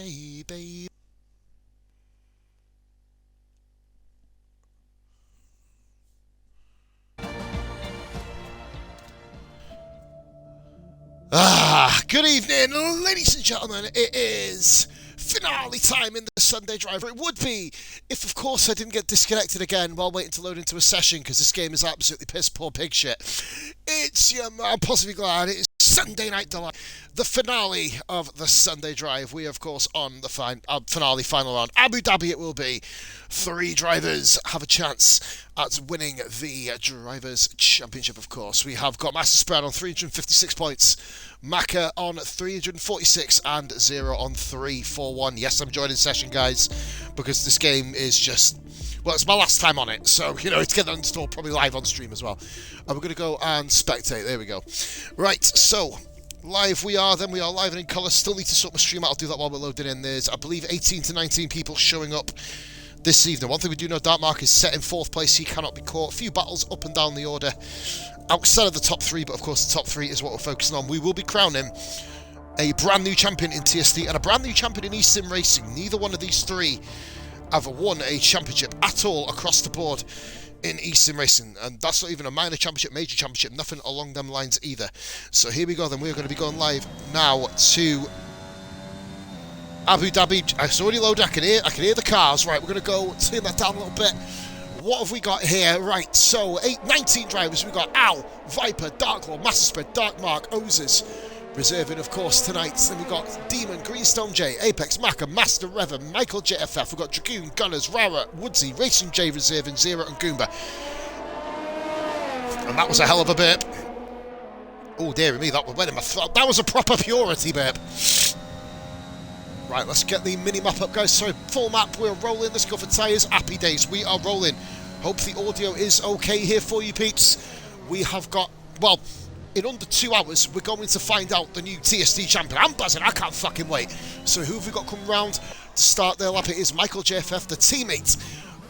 baby. Good evening, ladies and gentlemen. It is finale time in the Sunday Driver. It would be if, of course, I didn't get disconnected again while waiting to load into a session because this game is absolutely piss poor pig shit. It's your man, possibly glad. It is Sunday Night Delight, the finale of the Sunday Drive. We are, of course, on the finale final round. Abu Dhabi it will be. 3 drivers have a chance at winning the Drivers' Championship, of course. We have got Master Spread on 356 points, Maka on 346, and 0 on 341. Yes, I'm joining session, guys, because this game is just... well, it's my last time on it, so, it's getting installed probably live on stream as well. And we're going to go and spectate. There we go. Right, so, live we are, then we are live and in colour. Still need to sort my stream out. I'll do that while we're loading in. There's, I believe, 18 to 19 people showing up this evening. One thing we do know, Dark Mark is set in 4th place. He cannot be caught. A few battles up and down the order outside of the top 3, but of course the top 3 is what we're focusing on. We will be crowning a brand new champion in TSD and a brand new champion in eSIM Racing. Neither one of these 3 have won a championship at all across the board in eSIM Racing, and that's not even a minor championship, major championship, nothing along them lines either. So here we go then, we're going to be going live now to Abu Dhabi. It's already loaded, I can hear the cars. Right, we're going to go turn that down a little bit. What have we got here? Right, so 19 drivers. We've got Al, Viper, Darklaw, Master Spread, Dark Mark, Ozers, reserving, of course, tonight. Then we've got Demon, Greenstone J, Apex, Maka, Master Rever, Michael JFF. We've got Dragoon, Gunners, Rara, Woodsy, Racing J reserving, Zero, and Goomba. And that was a hell of a burp. Oh, dear me, that went in my throat. That was a proper purity burp. Right, let's get the mini-map up, guys. Sorry, full map, we're rolling. Let's go for tyres. Happy days, we are rolling. Hope the audio is okay here for you, peeps. We have got, well, in under 2 hours, we're going to find out the new TSD champion. I'm buzzing, I can't fucking wait. So who have we got coming round to start their lap? It is Michael JFF, the teammate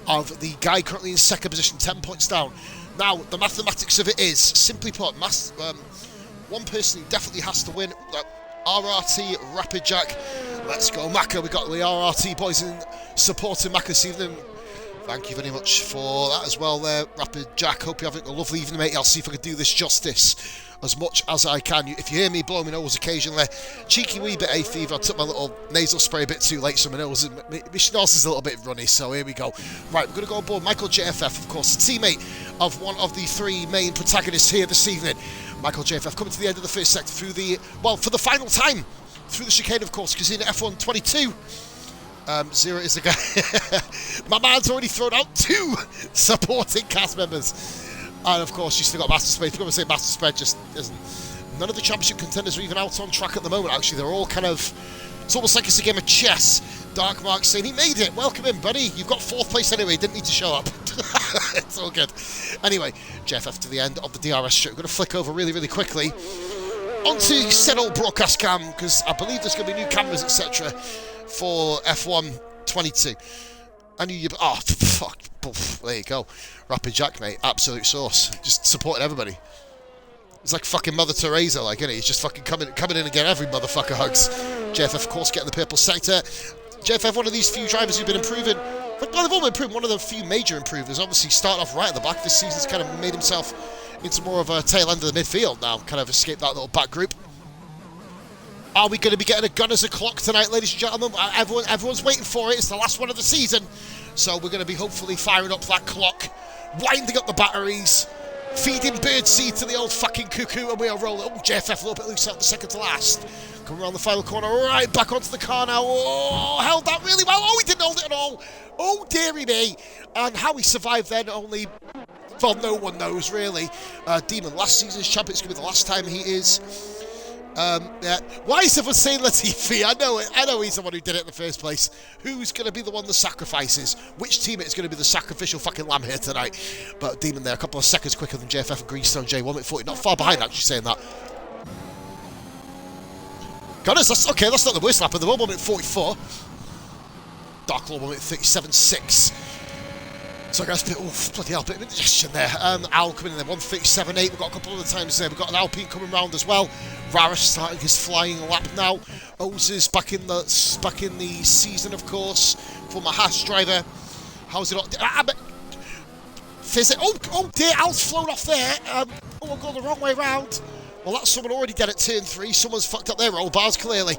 of the guy currently in 2nd position, 10 points down. Now, the mathematics of it is, simply put, one person who definitely has to win, RRT, Rapid Jack. Let's go, Maka. We got the RRT boys in supporting Maka this evening. Thank you very much for that as well there, Rapid Jack. Hope you're having a lovely evening, mate. I'll see if I can do this justice as much as I can. If you hear me blow my nose occasionally, cheeky wee bit hay fever. I took my little nasal spray a bit too late, so my nose is a little bit runny, so here we go. Right, we're going to go on board Michael JFF, of course, teammate of one of the 3 main protagonists here this evening. Michael JFF coming to the end of the first sector through the, well, for the final time, through the chicane, of course, because in F1 22, Zero is the guy. My man's already thrown out 2 supporting cast members. And of course, you still got Master Spread. If you're going to say Master Spread just isn't. None of the championship contenders are even out on track at the moment, actually. They're all kind of, it's almost like it's a game of chess. Dark Mark saying, he made it. Welcome in, buddy. You've got 4th place anyway. Didn't need to show up. It's all good. Anyway, JFF to the end of the DRS strip. We're going to flick over really, really quickly onto said old broadcast cam, because I believe there's going to be new cameras, etc. for F1 22. I knew you... oh, fuck. There you go. Rapid Jack, mate. Absolute sauce. Just supporting everybody. It's like fucking Mother Teresa, like, isn't he? He's just fucking coming in and getting every motherfucker hugs. JFF, of course, getting the purple sector. JFF, one of these few drivers who've been improving. Well, they've all been improving. One of the few major improvers. Obviously, starting off right at the back this season's kind of made himself into more of a tail end of the midfield now. Kind of escaped that little back group. Are we going to be getting a Gunners o'clock tonight, ladies and gentlemen? Everyone's waiting for it. It's the last one of the season. So we're going to be hopefully firing up that clock, winding up the batteries, feeding birdseed to the old fucking cuckoo, and we are rolling. Oh, JFF a little bit loose out the second to last. Coming around the final corner, right back onto the car now. Oh, held that really well. Oh, he didn't hold it at all. Oh, dearie me. And how he survived then, only... well, no one knows, really. Demon, last season's champion. It's going to be the last time he is... yeah. Why is everyone saying Latifi? I know he's the one who did it in the first place. Who's going to be the one that sacrifices? Which teammate is going to be the sacrificial fucking lamb here tonight? But Demon there, a couple of seconds quicker than JFF and Greenstone J, 1:40. Not far behind, actually, saying that. Gunners, that's okay, that's not the worst lap of the moment, 1:44. Darklaw 1:37.6. So guys, bloody hell, bit of indigestion there. Al coming in there, 137.8. We've got a couple other times there. We've got an Alpine coming round as well. Rara starting his flying lap now. Ozes back in the season, of course, for my Haas driver. How's it all? Fizz it. Oh dear, Al's flown off there. I'm going the wrong way round. Well, that's someone already dead at turn 3. Someone's fucked up their roll bars, clearly.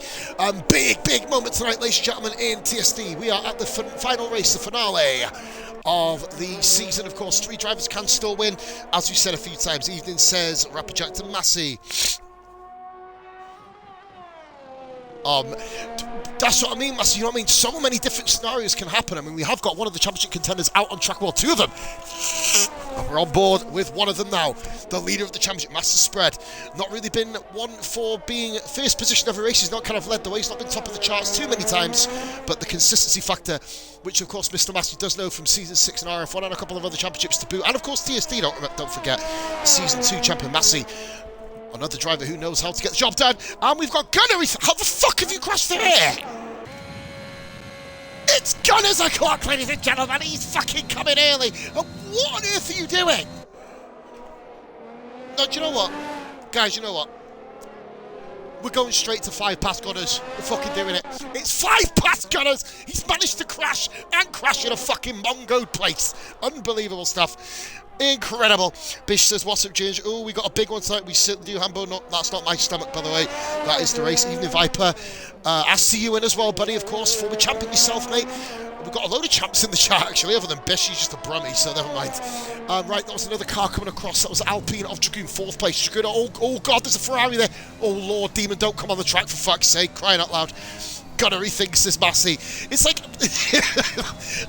Big moment tonight, ladies and gentlemen, in TSD. We are at the final race, the finale of the season. Of course, 3 drivers can still win. As we said a few times, Evening says, Rapper Jack to Massey. That's what I mean, Massey, you know what I mean? So many different scenarios can happen. I mean, we have got one of the championship contenders out on track, well, 2 of them. And we're on board with one of them now. The leader of the championship, Master Spread. Not really been one for being first position every race. He's not kind of led the way. He's not been top of the charts too many times. But the consistency factor, which of course Mr. Massey does know from Season 6 in RF1 and a couple of other championships to boot. And of course TSD, don't forget, Season 2 champion Massey. Another driver who knows how to get the job done. And we've got Gunnery. How the fuck have you crashed through here? It's Gunners o'clock, ladies and gentlemen. He's fucking coming early. And what on earth are you doing? No, do you know what? Guys, you know what? We're going straight to 5 past Gunners. We're fucking doing it. It's 5 past Gunners. He's managed to crash in a fucking mongoed place. Unbelievable stuff. Incredible. Bish says, what's up, Ginger? Oh, we got a big one tonight. We certainly do, Hambo. No, that's not my stomach, by the way. That is the race. Evening Viper. I see you in as well, buddy, of course. Former champion yourself, mate. We've got a load of champs in the chat, actually, other than Bish. He's just a brummie, so never mind. Right, that was another car coming across. That was Alpine off Dragoon, 4th place. Dragoon, oh, God, there's a Ferrari there. Oh, Lord, Demon, don't come on the track, for fuck's sake. Crying out loud. Gunnery thinks this Massey. It's like,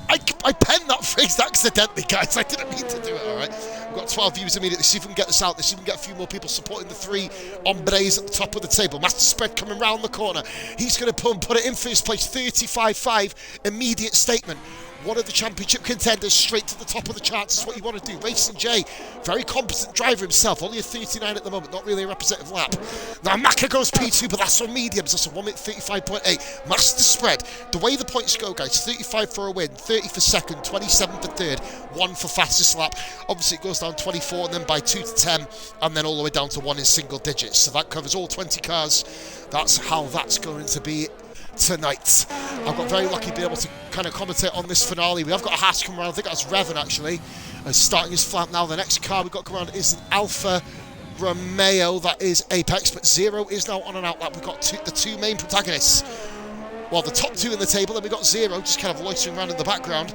I penned that phrase accidentally, guys. I didn't mean to do it, all right? We've got 12 views immediately. See if we can get this out. See if we can get a few more people supporting the 3 hombres at the top of the table. Master Spread coming round the corner. He's going to put it in first place. 35.5. Immediate statement. One of the championship contenders straight to the top of the charts is what you want to do. Racing J, very competent driver himself, only a 39 at the moment, not really a representative lap. Now Maka goes P2, but that's on mediums, that's a 1 minute 35.8. Master Spread, the way the points go, guys, 35 for a win, 30 for second, 27 for third, 1 for fastest lap. Obviously it goes down 24 and then by 2 to 10, and then all the way down to 1 in single digits. So that covers all 20 cars. That's how that's going to be tonight. I've got very lucky to be able to kind of commentate on this finale. We have got a Haas coming around. I think that's Revan actually, starting his flank now. The next car we've got coming around is an Alfa Romeo, that is Apex, but Zero is now on an outlap. We've got the 2 main protagonists. Well, the top 2 in the table, then we've got Zero just kind of loitering around in the background.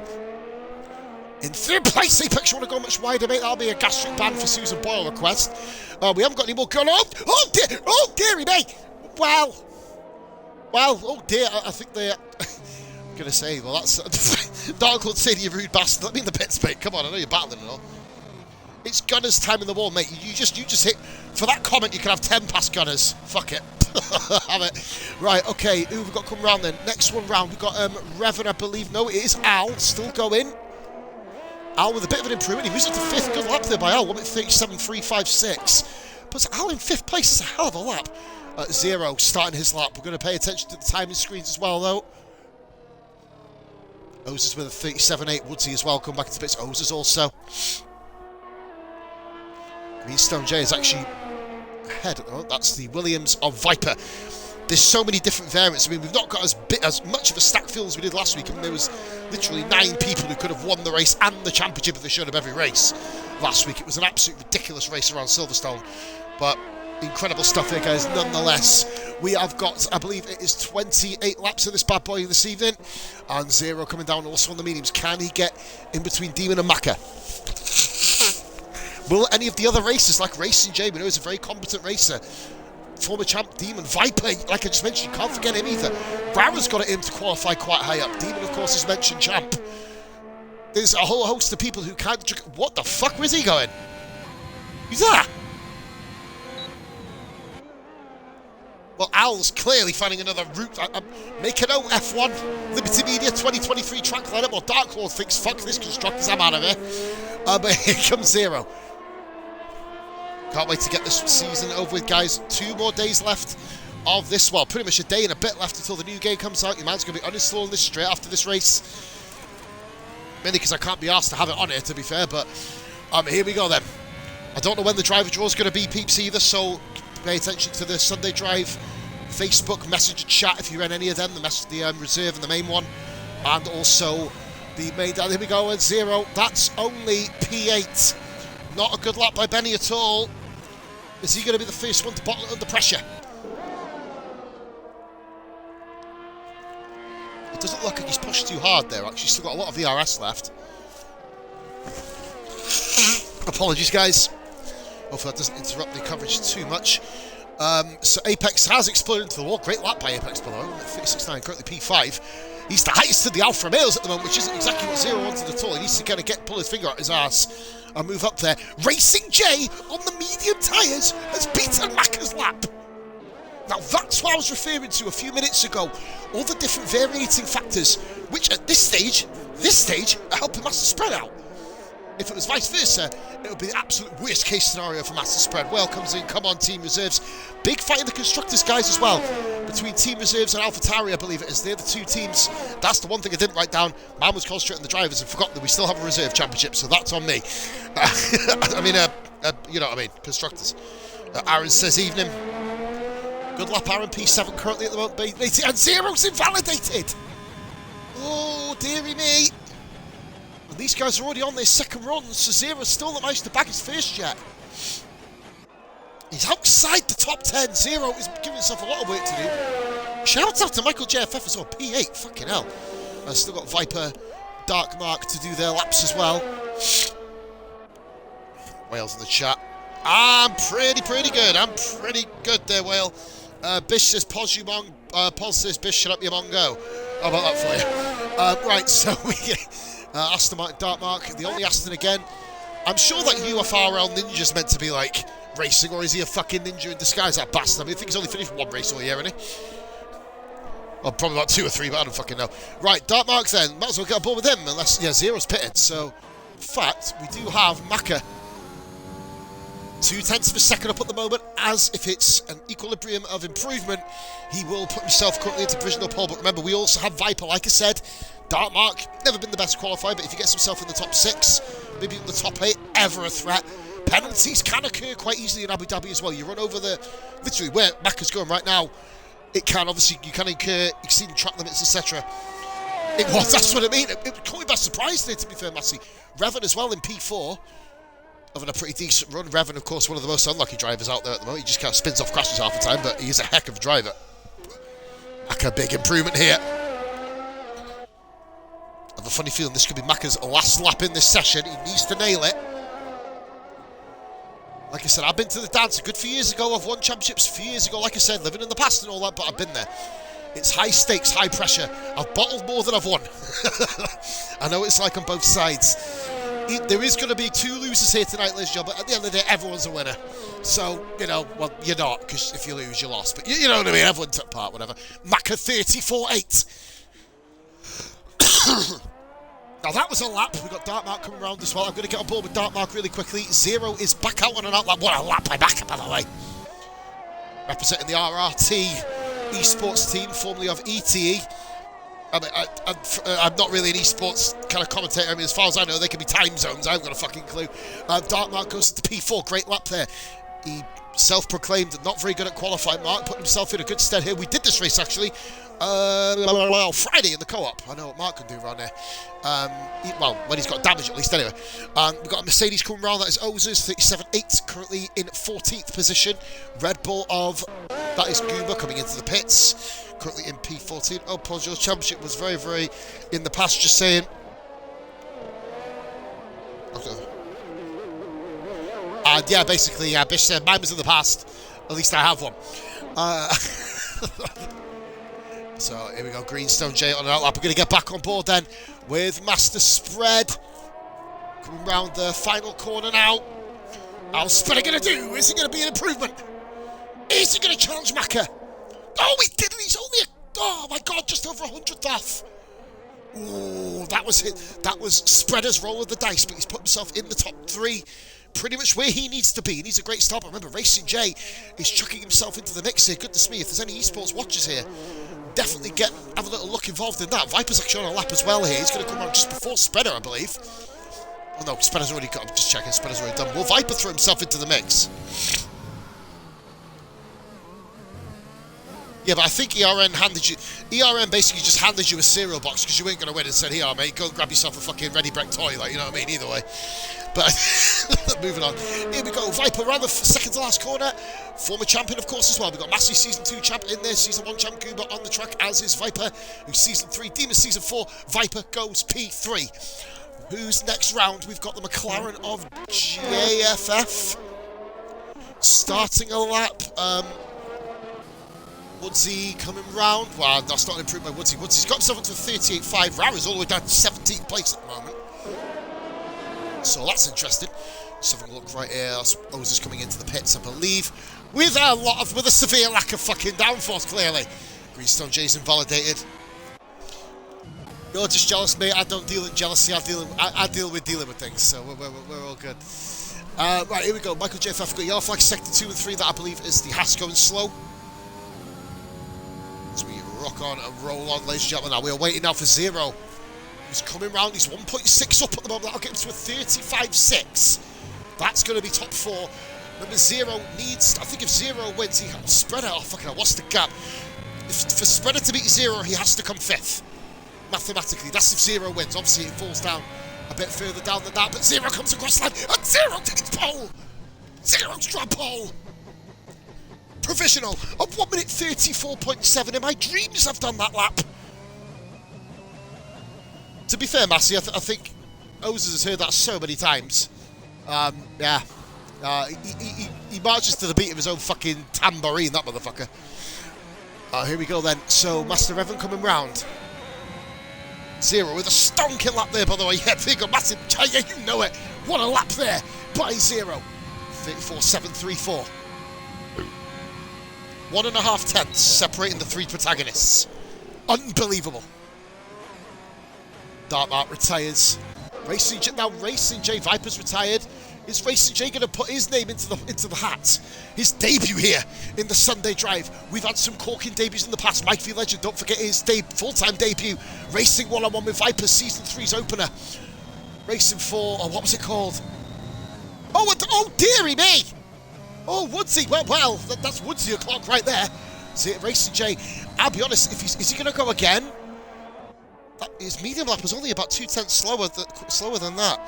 In 3rd place, Apex, you want to go much wider, mate? That'll be a gastric ban for Susan Boyle request. We haven't got any more gun. Oh dearie me. Well, oh dear, I think they're I'm going to say, well, that's Dark Lord say to you, rude bastard. Let me in the pits, mate. Come on, I know you're battling and all. It's Gunners time in the wall, mate. You just hit, for that comment, you can have 10 past Gunners. Fuck it. Have it. Right, okay, who have we got coming round then? Next one round, we've got Revan, I believe. No, it is Al, still going. Al with a bit of an improvement. He was at the 5th. Good lap there by Al. 1 minute 37.356. But Al in 5th place is a hell of a lap. Zero starting his lap. We're going to pay attention to the timing screens as well, though. Ozes with a 37.8. Woodsy as well. Come back into bits. Ozes also. Stone J is actually ahead. Oh, that's the Williams of Viper. There's so many different variants. I mean, we've not got as much of a stack field as we did last week. I mean, there was literally 9 people who could have won the race and the championship if they showed up every race last week. It was an absolute ridiculous race around Silverstone. But incredible stuff here, guys. Nonetheless, we have got, I believe it is 28 laps of this bad boy this evening. And Zero coming down also on the mediums. Can he get in between Demon and Maka? Will any of the other racers, like Racing J, we know he's a very competent racer. Former champ Demon, Viper, like I just mentioned, you can't forget him either. Rara's got it in to qualify quite high up. Demon, of course, is mentioned champ. There's a whole host of people who can't... What the fuck? Where's he going? Who's that? Well, Al's clearly finding another route. Make a note, F1, Liberty Media 2023 track lineup. Well, Dark Lord thinks, fuck this constructors, I'm out of here. But here comes Zero. Can't wait to get this season over with, guys. 2 more days left of this. Well, pretty much a day and a bit left until the new game comes out. Your man's going to be uninstalling this straight after this race. Mainly because I can't be asked to have it on here, to be fair, but here we go then. I don't know when the driver draw is going to be, peeps, either, so pay attention to the Sunday Drive Facebook message and chat if you're in any of them, the reserve and the main one, and also the main. Here we go at 0. That's only P8. Not a good lap by Benny at all. Is he going to be the first one to bottle it under pressure? It doesn't look like he's pushed too hard there, actually. Still got a lot of VRS left. Apologies, guys. Hopefully that doesn't interrupt the coverage too much. So Apex has exploded into the wall. Great lap by Apex, by the way. 36.9, currently P5. He's the highest of the Alfa Males at the moment, which isn't exactly what Zero wanted at all. He needs to kind of pull his finger out his arse and move up there. Racing J on the medium tyres has beaten Macca's lap. Now that's what I was referring to a few minutes ago. All the different varying factors, which at this stage are helping Master Spread out. If it was vice versa, it would be the absolute worst case scenario for Master Spread. Well comes in, come on, Team Reserves. Big fight in the Constructors, guys, as well. Between Team Reserves and AlphaTauri, I believe it is. They're the two teams. That's the one thing I didn't write down. Man was concentrating on the drivers and forgot that we still have a Reserve Championship, so that's on me. I mean, you know what I mean, Constructors. Aaron says, evening. Good lap, Aaron. P7 currently at the moment. And Zero's invalidated. Oh, dearie me. And these guys are already on their second run, so Zero's still not managed to bag his first yet. He's outside the top 10. Zero is giving himself a lot of work to do. Shout out to Michael JFF as well. P8. Fucking hell. I've still got Viper, Dark Mark to do their laps as well. Wales in the chat. I'm pretty good. I'm pretty good there, Whale. Bish says, pause you mong. Pause says, Bish, shut up, you mongo. How about that for you? Right, so we Aston Martin, Dark Mark, the only Aston again. I'm sure that UFRL Ninja's meant to be like racing, or is he a fucking ninja in disguise, that bastard? I mean, I think he's only finished one race all year, isn't he? Well, probably about 2 or 3, but I don't fucking know. Right, Dark Mark then. Might as well get on board with him, unless, yeah, Zero's pitted. So, in fact, we do have Macca 0.2 of a second up at the moment, as if it's an equilibrium of improvement, he will put himself currently into provisional pole. But remember, we also have Viper, like I said. Dark Mark, never been the best qualifier, but if he gets himself in the top 6, maybe in the top 8, ever a threat. Penalties can occur quite easily in Abu Dhabi as well. You run over the, literally where Macca's going right now, it can obviously, you can incur exceeding track limits, etc. It was, that's what I mean. It caught me by surprise there, to be fair, Massey. Revan as well in P4, having a pretty decent run. Revan, of course, one of the most unlucky drivers out there at the moment. He just kind of spins off crashes half the time, but he's a heck of a driver. Macca, big improvement here. I have a funny feeling this could be Macca's last lap in this session. He needs to nail it. Like I said, I've been to the dance a good few years ago. I've won championships a few years ago, like I said, living in the past and all that, but I've been there. It's high stakes, high pressure. I've bottled more than I've won. I know it's like on both sides. There is going to be 2 losers here tonight, ladies and gentlemen, but at the end of the day, everyone's a winner. So, you know, well, you're not, because if you lose, you lost. But you know what I mean, everyone took part, whatever. Macca 34.8. Now that was a lap. We've got Dark Mark coming around as well. I'm going to get on board with Dark Mark really quickly. Zero is back out on an outlap. What a lap by Macca, by the way. Representing the RRT esports team, formerly of ETE. I mean, I'm not really an esports kind of commentator. I mean, as far as I know, they can be time zones. I haven't got a fucking clue. Dark Mark goes to P4. Great lap there. He self-proclaimed not very good at qualifying. Mark put himself in a good stead here. We did this race, actually. Friday in the co-op. I know what Mark can do around there. Well, when he's got damage at least, anyway. We've got a Mercedes coming around. That is Ozers, 37.8, currently in 14th position. Red Bull of, that is Goomba coming into the pits, currently in P14. Oh, Paul George Championship was very, very in the past, just saying. And yeah, basically, Bish said, mine was in the past. At least I have one. So here we go, Greenstone J on an outlap. We're going to get back on board then with Master Spread. Coming round the final corner now. How's Spread going to do? Is it going to be an improvement? Is he going to challenge Macca? Oh, he didn't. He's only oh my God, just over 100th off. Ooh, that was it. That was Spreader's roll of the dice, but he's put himself in the top 3. Pretty much where he needs to be. He needs a great start. But remember, Racing J is chucking himself into the mix here. Goodness me, if there's any esports watchers here, definitely have a little look involved in that. Viper's actually on a lap as well here. He's going to come around just before Spreader, I believe. Oh no, Spreader's already got. I'm just checking. Spreader's already done. Will Viper throw himself into the mix? Yeah, but I think ERN basically just handed you a cereal box because you ain't going to win and said, here, mate, go and grab yourself a fucking Ready Brek toy, like, you know what I mean? Either way. But, moving on. Here we go. Viper around the second to last corner. Former champion, of course, as well. We've got Massey Season 2 champ in there. Season 1 champ Goober on the track, as is Viper. Who's Season 3. Demon Season 4. Viper goes P3. Who's next round? We've got the McLaren of JFF. Starting a lap. Woodsy coming round. Wow, that's not an improvement by Woodsy. Woodsy's got himself up to 38.5. Rara's all the way down to 17th place at the moment. So that's interesting. Just having a look right here. Ozer's coming into the pits, I believe, with a severe lack of fucking downforce, clearly. Greenstone J's invalidated. You're just jealous, mate. I don't deal with jealousy. I deal with dealing with things, so we're all good. Right, here we go. Michael JFF got yellow flag, sector 2 and 3. That, I believe, is the Haas going slow. As we rock on and roll on, ladies and gentlemen. Now we are waiting now for Zero. He's coming round. He's 1.6 up at the moment. That'll get him to a 35.6. That's going to be top 4. Remember, Zero needs. I think if Zero wins, he has Spreader. Oh, fucking hell, what's the gap? For Spreader to beat Zero, he has to come 5th. Mathematically, that's if Zero wins. Obviously, it falls down a bit further down than that. But Zero comes across the line, and Zero takes pole. Zero's drop pole. Provisional of 1 minute 34.7. In my dreams, I've done that lap. To be fair, Massey, I think Ozers has heard that so many times. Yeah. He marches to the beat of his own fucking tambourine, that motherfucker. Here we go then. So, Master Evan coming round. Zero with a stonking lap there, by the way. Yeah, big on massive. Yeah, you know it. What a lap there by Zero. 34.734. 1.5 tenths separating the 3 protagonists. Unbelievable. Dark Mark retires. Racing J Viper's retired. Is Racing J going to put his name into the hat? His debut here in the Sunday Drive. We've had some corking debuts in the past. Mike V Legend, don't forget his full-time debut. Racing 1-on-1 with Viper, Season 3's opener. Racing 4, what was it called? Oh, dearie me! Oh, Woodsy, well, that's Woodsy o'clock right there. Racing J, I'll be honest, is he going to go again? His medium lap was only about 2 tenths slower than that.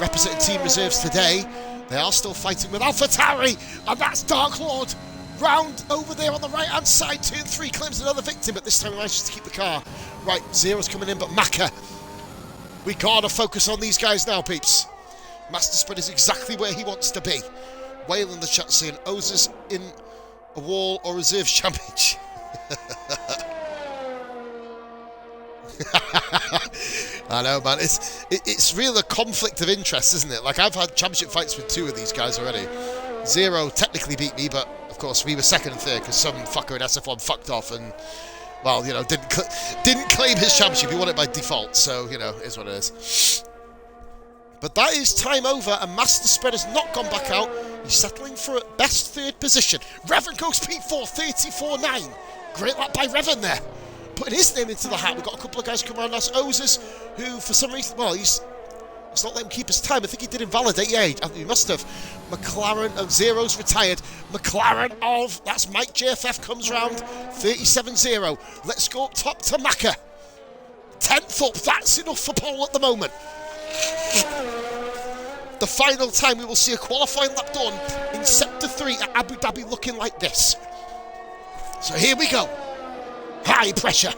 Representing Team Reserves today, they are still fighting with AlphaTauri, and that's Dark Lord. Round over there on the right-hand side, turn 3, claims another victim, but this time he manages to keep the car. Right, Zero's coming in, but Macca. We gotta focus on these guys now, peeps. Master Spread is exactly where he wants to be. Whale in the chat saying, Ozers in a wall or reserves championship. I know, man. It's really a conflict of interest, isn't it? Like, I've had championship fights with 2 of these guys already. Zero technically beat me, but of course we were 2nd and 3rd because some fucker in SF1 fucked off and, well, you know, didn't claim his championship. He won it by default, so, you know, it is what it is. But that is time over, and Master Spread has not gone back out. He's settling for a best 3rd position. Revan goes P4, 34.9. Great lap by Revan there. Putting his name into the hat. We've got a couple of guys come around us. Ozers, who for some reason, well, he's not letting him keep his time. I think he did invalidate. Yeah, I think he must have. McLaren of Zero's retired. McLaren of, that's Mike JFF comes round. 37.0. Let's go up top to Macca. 10th up. That's enough for pole at the moment. The final time we will see a qualifying lap done in Sector 3 at Abu Dhabi looking like this. So here we go. High pressure.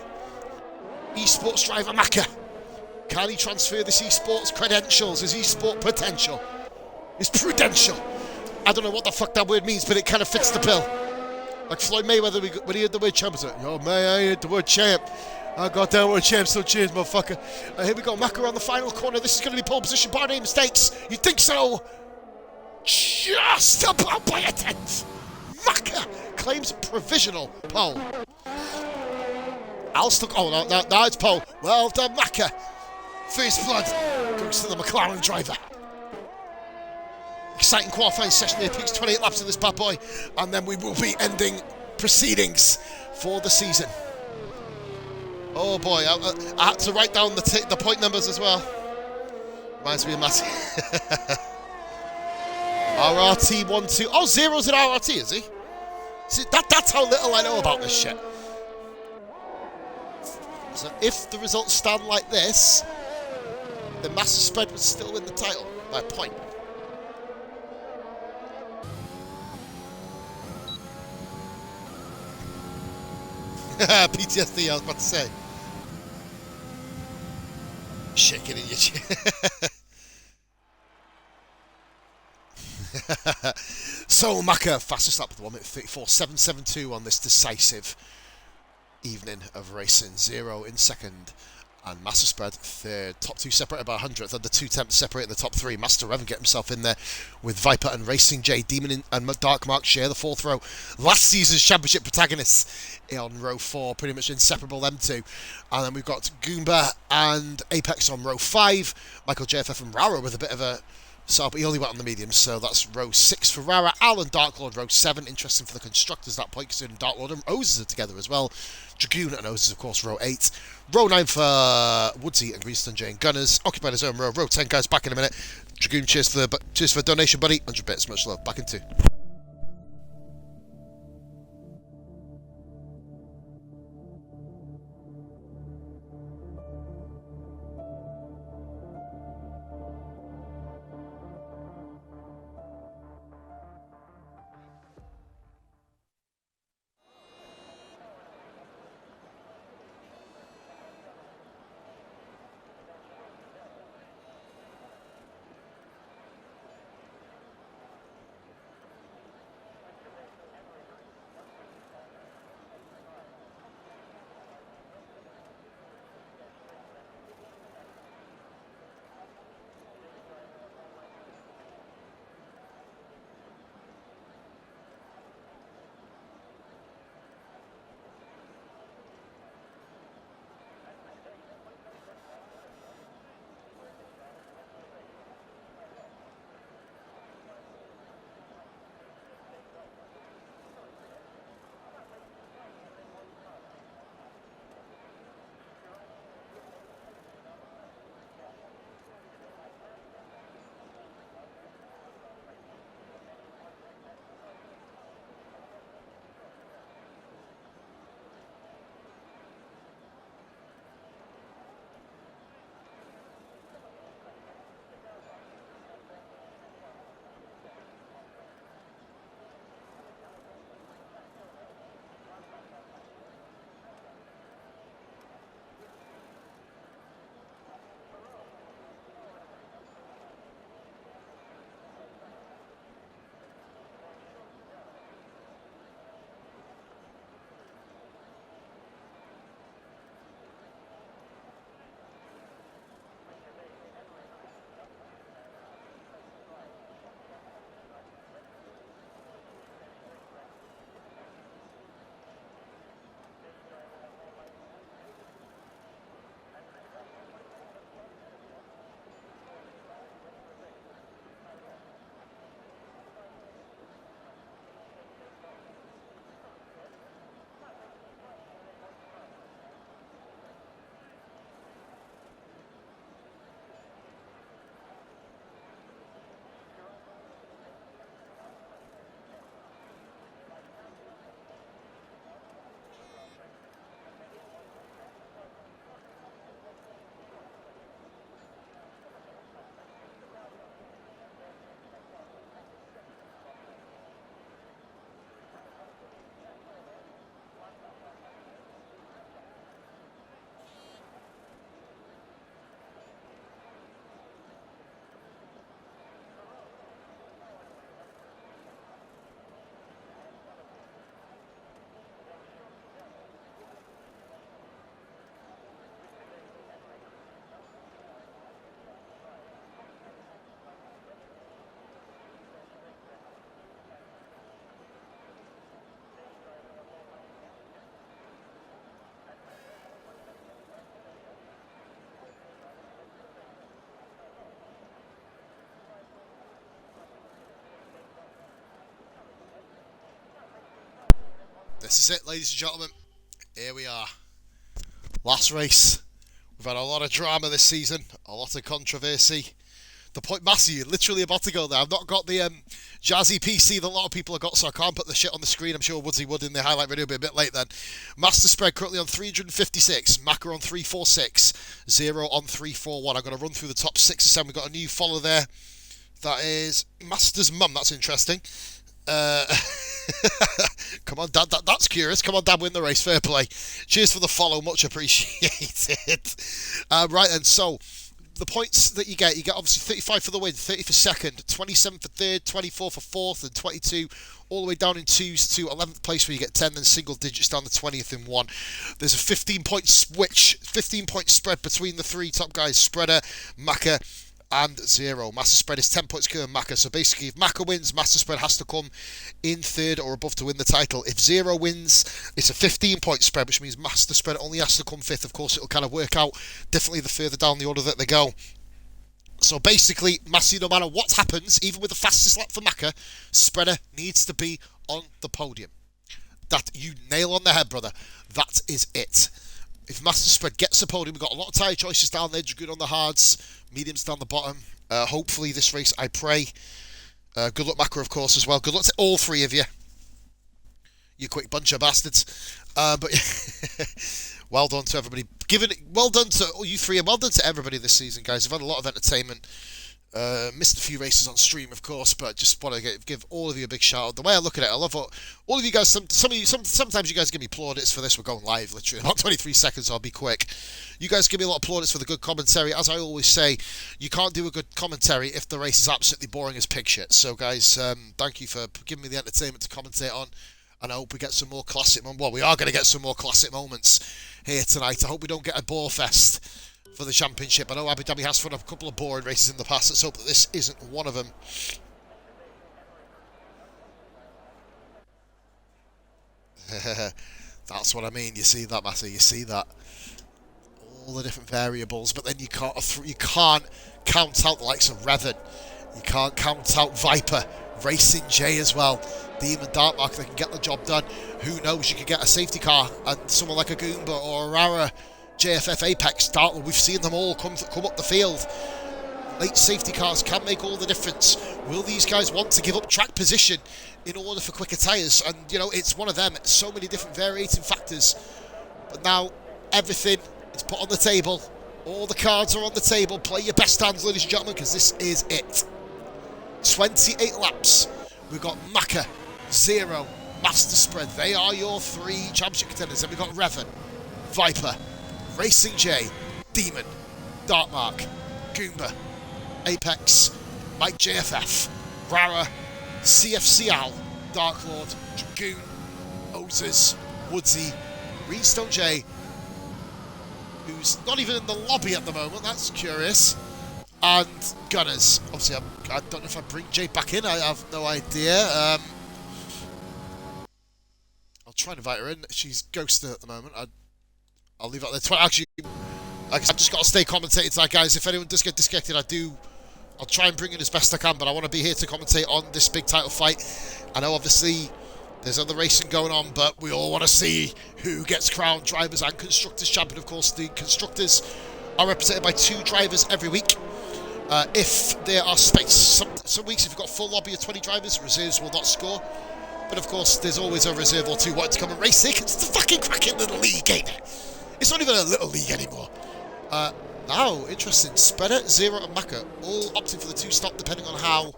Esports driver Macca. Can he transfer this esports credentials, his esport potential, his prudential? I don't know what the fuck that word means, but it kind of fits the bill. Like Floyd Mayweather when he heard the word champ, was like, yo, man, I heard the word champ. I got that word champ, so cheers, motherfucker. Here we go, Macca on the final corner. This is going to be pole position, bar any mistakes. You think so? Just about by a tenth. Macca claims provisional pole. Alstock, oh no, it's pole. Well done, Macca. First blood goes to the McLaren driver. Exciting qualifying session here, peaks 28 laps of this bad boy, and then we will be ending proceedings for the season. Oh boy, I had to write down the point numbers as well. Reminds me of Matty. RRT 1-2. Oh, Zero's an RRT, is he? See, that's how little I know about this shit. So if the results stand like this, the Master Spread would still win the title by a point. PTSD, I was about to say. Shaking in your chair. So Maka, fastest lap of the 1 minute 34, 7.72 on this decisive evening of racing. Zero in second, and Master Spread third. Top two separated by 100th, and the 2 temps separating the top three. Master Revan get himself in there with Viper and Racing J. Demon and Dark Mark share the fourth row. Last season's championship protagonists on row 4, pretty much inseparable, them two. And then we've got Goomba and Apex on row 5. Michael JFF and Rara with a bit of a... So, but he only went on the mediums, so that's row 6 for Rara. Al and Dark Lord, row 7. Interesting for the constructors, that point, considering Dark Lord and Ozes are together as well. Dragoon and Ozes, of course, row 8. Row 9 for Woodsy and Greenstone J and Gunners. Occupied his own row. Row 10, guys, back in a minute. Dragoon, cheers for the donation, buddy. 100 bits, much love. Back in 2. This is it, ladies and gentlemen. Here we are. Last race. We've had a lot of drama this season, a lot of controversy. The point, Massey, you're literally about to go there. I've not got the jazzy PC that a lot of people have got, so I can't put the shit on the screen. I'm sure Woodsy would in the highlight video, be a bit late then. Master spread currently on 356, Macca on 346, 0 on 341. I'm going to run through the top 6 or 7. We've got a new follower there. That is Master's mum. That's interesting. Come on, Dad. That's curious. Come on, Dad. Win the race. Fair play. Cheers for the follow. Much appreciated. Right then. So the points that you get obviously 35 for the win, 30 for second, 27 for third, 24 for fourth, and 22 all the way down in twos to 11th place where you get 10, then single digits down to 20th in 1. There's a 15-point switch, 15-point spread between the 3 top guys, Spreader, Macca, and 0. Master spread is 10 points clear Macca. So basically, if Macca wins, Master spread has to come in 3rd or above to win the title. If 0 wins, it's a 15-point spread, which means Master spread only has to come 5th. Of course, it'll kind of work out differently the further down the order that they go. So basically, Massey, no matter what happens, even with the fastest lap for Macca, Spreader needs to be on the podium. That, you nail on the head, brother. That is it. If Master Spread gets the podium, we've got a lot of tyre choices down there. Good on the hards, mediums down the bottom. Hopefully this race, I pray. Good luck, Macca, of course, as well. Good luck to all 3 of you. You quick bunch of bastards. But well done to everybody. Well done to all you 3, and well done to everybody this season, guys. We've had a lot of entertainment. Missed a few races on stream, of course, but just want to give all of you a big shout out. The way I look at it, I love what all of you guys. Sometimes you guys give me plaudits for this. We're going live, literally about 23 seconds. So I'll be quick. You guys give me a lot of plaudits for the good commentary. As I always say, you can't do a good commentary if the race is absolutely boring as pig shit. So, guys, thank you for giving me the entertainment to commentate on. And I hope we get some more classic moments. Well, we are going to get some more classic moments here tonight. I hope we don't get a bore fest for the championship. I know Abu Dhabi has run a couple of boring races in the past. Let's hope that this isn't one of them. That's what I mean. You see that, Matty? You see that? All the different variables, but then you can't count out the likes of Revan. You can't count out Viper, Racing J as well. Demon Darkmark, they can get the job done. Who knows? You could get a safety car and someone like a Goomba or a Rara. JFF Apex, Dartler, we've seen them all come up the field. Late safety cars can make all the difference. Will these guys want to give up track position in order for quicker tyres? And, you know, it's one of them. It's so many different varying factors. But now, everything is put on the table. All the cards are on the table. Play your best hands, ladies and gentlemen, because this is it. 28 laps. We've got Macca, 0, Master Spread. They are your 3 championship contenders. Then we've got Revan, Viper, Racing J, Demon, Darkmark, Goomba, Apex, Mike JFF, Rara, CFCL, Darklord, Dragoon, Ozers, Woodsy, Greenstone J, who's not even in the lobby at the moment, that's curious, and Gunners. Obviously, I don't know if I bring J back in, I have no idea. I'll try and invite her in. She's ghosted at the moment. I'll leave it there. Actually, I've just got to stay commentating tonight, guys. If anyone does get disconnected, I'll try and bring in as best I can, but I want to be here to commentate on this big title fight. I know, obviously, there's other racing going on, but we all want to see who gets crowned drivers and constructors champion. Of course, the constructors are represented by 2 drivers every week. If there are space, some weeks if you've got a full lobby of 20 drivers, reserves will not score. But of course, there's always a reserve or 2 wanting to come and race here. It's the fucking cracking little league, ain't it? It's not even a little league anymore. Now, interesting. Spreader, 0, and Macca all opting for the 2-stop, depending on how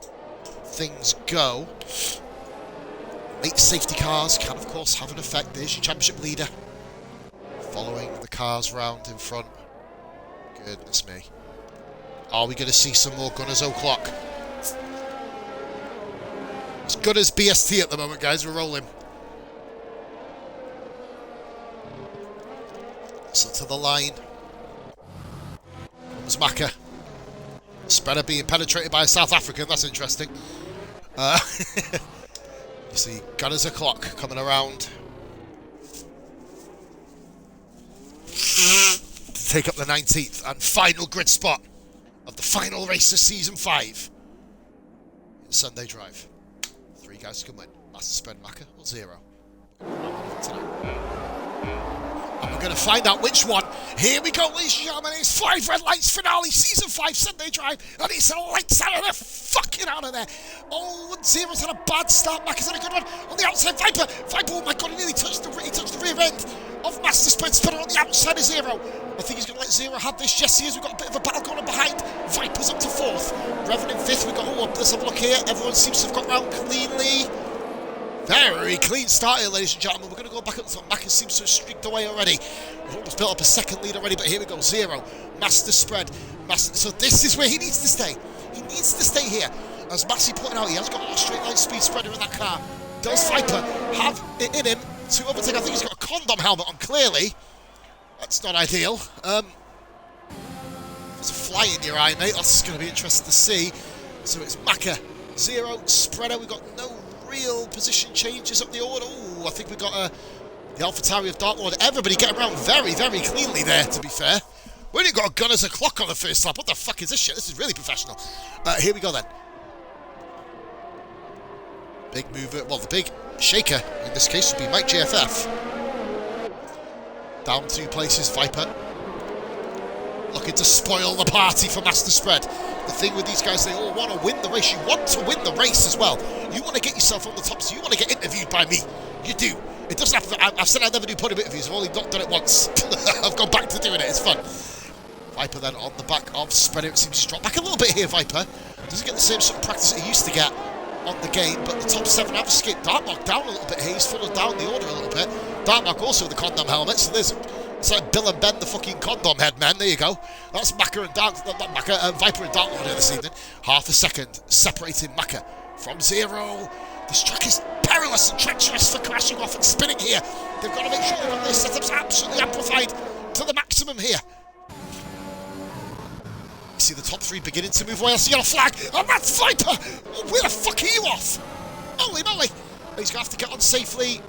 things go. Late safety cars can, of course, have an effect. There's your championship leader, following the cars round in front. Goodness me. Are we going to see some more Gunners O'Clock? It's Gunners BST at the moment, guys. We're rolling. So to the line comes Macca. Spreader being penetrated by a South African. That's interesting. You see Gunners O'Clock coming around to take up the 19th and final grid spot of the final race of Season 5 in Sunday Drive. 3 guys can win. Master Spread, Macca, or 0. I'm We're going to find out which one. Here we go, ladies and gentlemen. It's 5 Red Lights finale, Season 5 Sunday Drive. And it's lights out of there, fucking out of there. Oh, and Zero's had a bad start. Mac has had a good one on the outside. Viper, oh my God, he nearly touched the rear end of Master Spread. Spinner on the outside of Zero. I think he's going to let Zero have this. Yes, he is. We've got a bit of a battle going on behind. Viper's up to 4th. Revan in 5th. We've got, let's have a look here. Everyone seems to have got round cleanly. Very clean start here, ladies and gentlemen. We're going to go back up to top. Macca seems to have streaked away already. We've almost built up a second lead already, but here we go. Zero. Master Spread. So this is where he needs to stay. He needs to stay here. As Massey pointed out, he has got a straight line speed spreader in that car. Does Viper have it in him to overtake? I think he's got a condom helmet on, clearly. That's not ideal. There's a fly in your eye, mate. That's going to be interesting to see. So it's Macca. Zero. Spreader. We've got no real position changes up the order. Ooh, I think we've got the AlphaTauri of Dark Lord. Everybody getting around very, very cleanly there, to be fair. We only got a gun as a clock on the first lap. What the fuck is this shit? This is really professional. Here we go then. Big mover. Well, the big shaker in this case would be Mike JFF. Down 2 places, Viper. Looking to spoil the party for Master Spread. The thing with these guys, they all want to win the race. You want to win the race as well. You want to get yourself on the top, so you want to get interviewed by me. You do. It doesn't have to. I've said I never do podium interviews. I've only not done it once. I've gone back to doing it. It's fun. Viper then on the back of Spreader. It seems to drop back a little bit here, Viper. Doesn't get the same sort of practice that he used to get on the game, but the top 7 have escaped. Darkmark down a little bit here. He's followed down the order a little bit. Darkmark also with the condom helmet, so there's... It's like Bill and Ben, the fucking condom head men. There you go. That's Macca and Viper and Dark Lord here this evening. Half a second separating Macca from Zero. This track is perilous and treacherous for crashing off and spinning here. They've got to make sure they've got their setups absolutely amplified to the maximum here. You see the top 3 beginning to move away. I see yellow flag, and that's Viper. Oh, where the fuck are you off? Holy moly! He's gonna have to get on safely.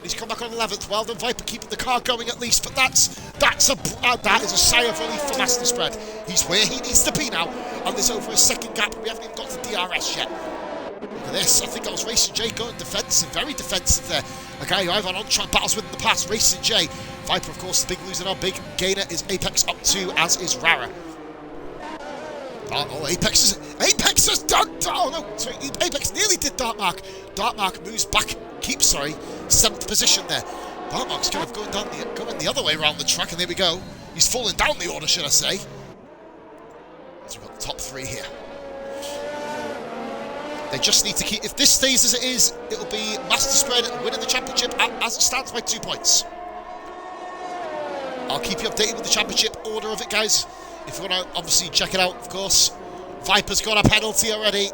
He's come back on 11th. Well done, Viper, keeping the car going at least. But that is a sigh of relief for Master Spread. He's where he needs to be now. And there's over a second gap. We haven't even got to DRS yet. Look at this. I think that was Racing J going defensive. Very defensive there. A guy who I've had on-track battles with in the past. Racing J. Viper, of course, the big loser now. Big gainer is Apex up 2, as is Rara. Oh, Apex has done... Oh, no. Sorry, Apex nearly did Darkmark. Darkmark moves back. Keeps, 7th position there. Darkmark's kind of going the other way around the track, and there we go. He's falling down the order, should I say. So we've got the top 3 here. They just need to keep... If this stays as it is, it'll be Master Spread winning the championship as it stands by 2 points. I'll keep you updated with the championship order of it, guys. If you want to obviously check it out, of course. Viper's got a penalty already.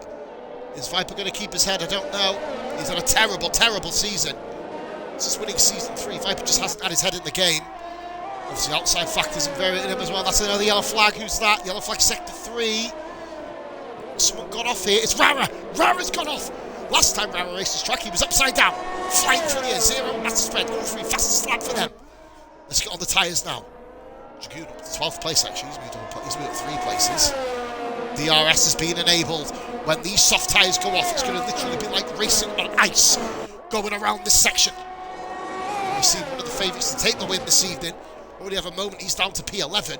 Is Viper going to keep his head? I don't know. He's had a terrible, terrible season. Since winning Season 3, Viper just hasn't had his head in the game. Obviously, outside factors involved in him as well. That's another yellow flag. Who's that? Yellow flag, Sector 3. Someone got off here. It's Rara. Rara's gone off. Last time Rara raced this track, he was upside down. Flying through the air. Zero, Master Spread. All 3 fastest lap for them. Let's get on the tyres now. Dragoon up to 12th place, actually. He's moved up 3 places. DRS has been enabled. When these soft tyres go off, it's going to literally be like racing on ice going around this section. We see one of the favourites to take the win this evening. Already have a moment, he's down to P11.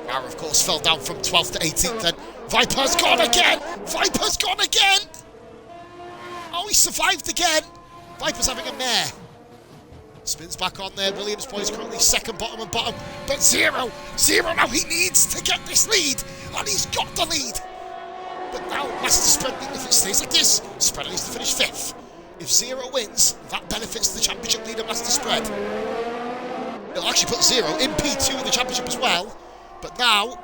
Rara, of course, fell down from 12th to 18th then. Viper's gone again! Viper's gone again! Oh, he survived again! Viper's having a mare. Spins back on there. Williams boys currently second, bottom and bottom. But Zero now, he needs to get this lead. And he's got the lead. But now Master Spread, if it stays like this, Spread needs to finish 5th. If Zero wins, that benefits the championship leader, Master Spread. It'll actually put Zero in P2 in the championship as well. But now,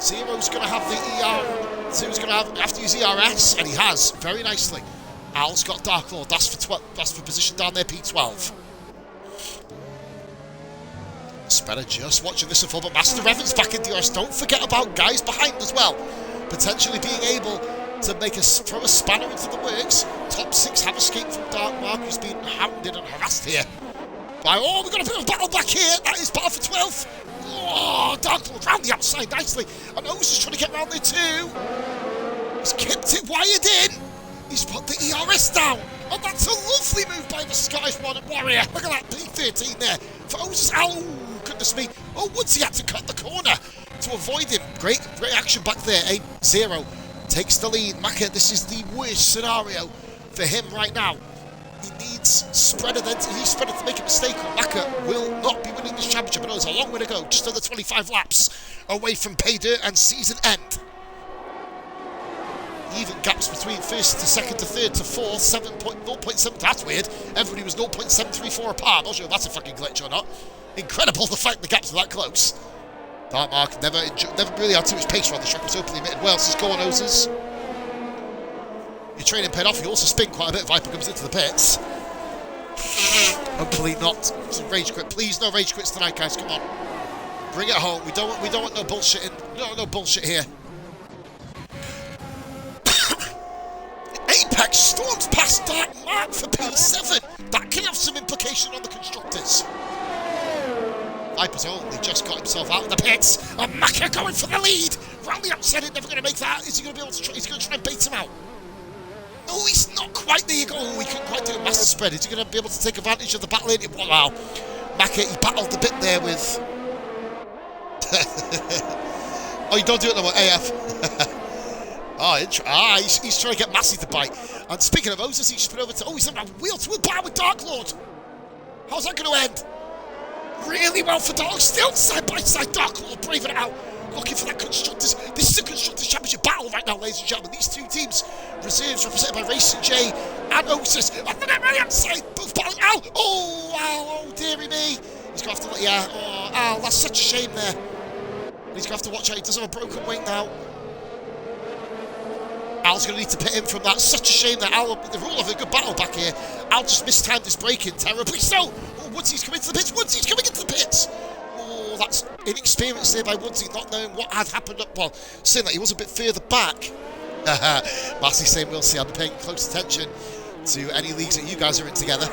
Zero's going to have the ER. Zero's going to have to use ERS, and he has, very nicely. Al's got Dark Lord. That's for position down there, P12. Spreader just watching this unfold, but Master Revan's back in DRS. Don't forget about guys behind as well. Potentially being able to throw a spanner into the works. Top 6 have escaped from Darkmark, who's been hounded and harassed here. We've got a bit of battle back here. That is battle for 12th. Oh, Dark Lord round the outside nicely. And O's is trying to get round there too. He's kept it wired in. He's put the ERS down. Oh, that's a lovely move by the Scottish Warrior. Look at that P13 there. For Oses. Oh, goodness me. Oh, Woodsy had to cut the corner to avoid him. Great action back there. 8-0 takes the lead. Maka, this is the worst scenario for him right now. He needs Spreader then. He needs Spreader to make a mistake, or Maka will not be winning this championship. I know there's a long way to go. Just under 25 laps away from pay dirt and season end. Even gaps between first to second to third to fourth, 0.7. That's weird. Everybody was 0.734 apart. I'm not sure if that's a fucking glitch or not. Incredible the fact the gaps are that close. Dartmark never really had too much pace around the track. Was openly admitted. Well, says go on, Oses. Your training paid off. You also spin quite a bit. Viper comes into the pits. Hopefully not some rage quit. Please, no rage quits tonight, guys. Come on, bring it home. We don't want no bullshit. We don't want no bullshit here. Apex storms past Dartmark for P7. That can have some implication on the constructors. Viper's only just got himself out of the pits. And Maka going for the lead. Rally upset it. Never going to make that. Is he going to be able to try? He's going to try and bait him out. Oh, he's not quite there. You go. Oh, he couldn't quite do a master spread. Is he going to be able to take advantage of the battle in? Wow. Maka, he battled a bit there with... Oh, you don't do it no more, AF. He's trying to get Massey to bite. And speaking of Oses, he's just been over to... Oh, he's on a wheel-to-wheel battle with Dark Lord. How's that going to end? Really well for Dark. Still side-by-side Dark Lord braving it out. Looking for that Constructors. This is a Constructors Championship battle right now, ladies and gentlemen. These two teams, reserves represented by Racing J and Oses. And then right outside, both battling. Ow! Oh, wow! Oh, dearie me. He's going to have to... Yeah. Oh, ow. That's such a shame there. He's going to have to watch out. He does have a broken wing now. Al's going to need to pit him from that. Such a shame that Al, the rule of a good battle back here. Al just mistimed his braking terribly. So, oh, Woodsy's coming into the pits. Woodsy's coming into the pits. Oh, that's inexperience there by Woodsy, not knowing what had happened up. Well, saying that he was a bit further back. Massey saying we'll see. I'll be paying close attention to any leagues that you guys are in together.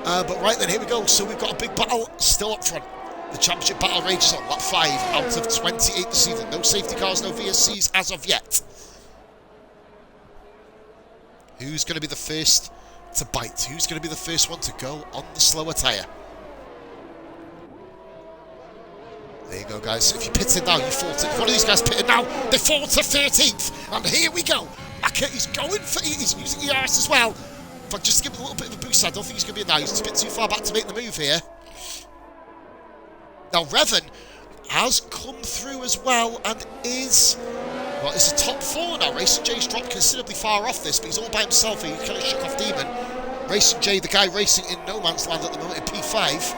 But right then, here we go. So we've got a big battle still up front. The championship battle rages on lap 5 out of 28 this evening. No safety cars, no VSCs as of yet. Who's going to be the first to bite? Who's going to be the first one to go on the slower tyre? There you go, guys. If you pit in now, you fall to... If one of these guys pitted now, they fall to 13th. And here we go. Maka, he's going for... He's using ERS as well. In fact, just to give him a little bit of a boost, I don't think he's going to be in now. He's a bit too far back to make the move here. Now, Revan has come through as well and is... Well, it's a top 4 now. Racing J's dropped considerably far off this, but he's all by himself here. He kind of shook off Demon. Racing J, the guy racing in no man's land at the moment in P5.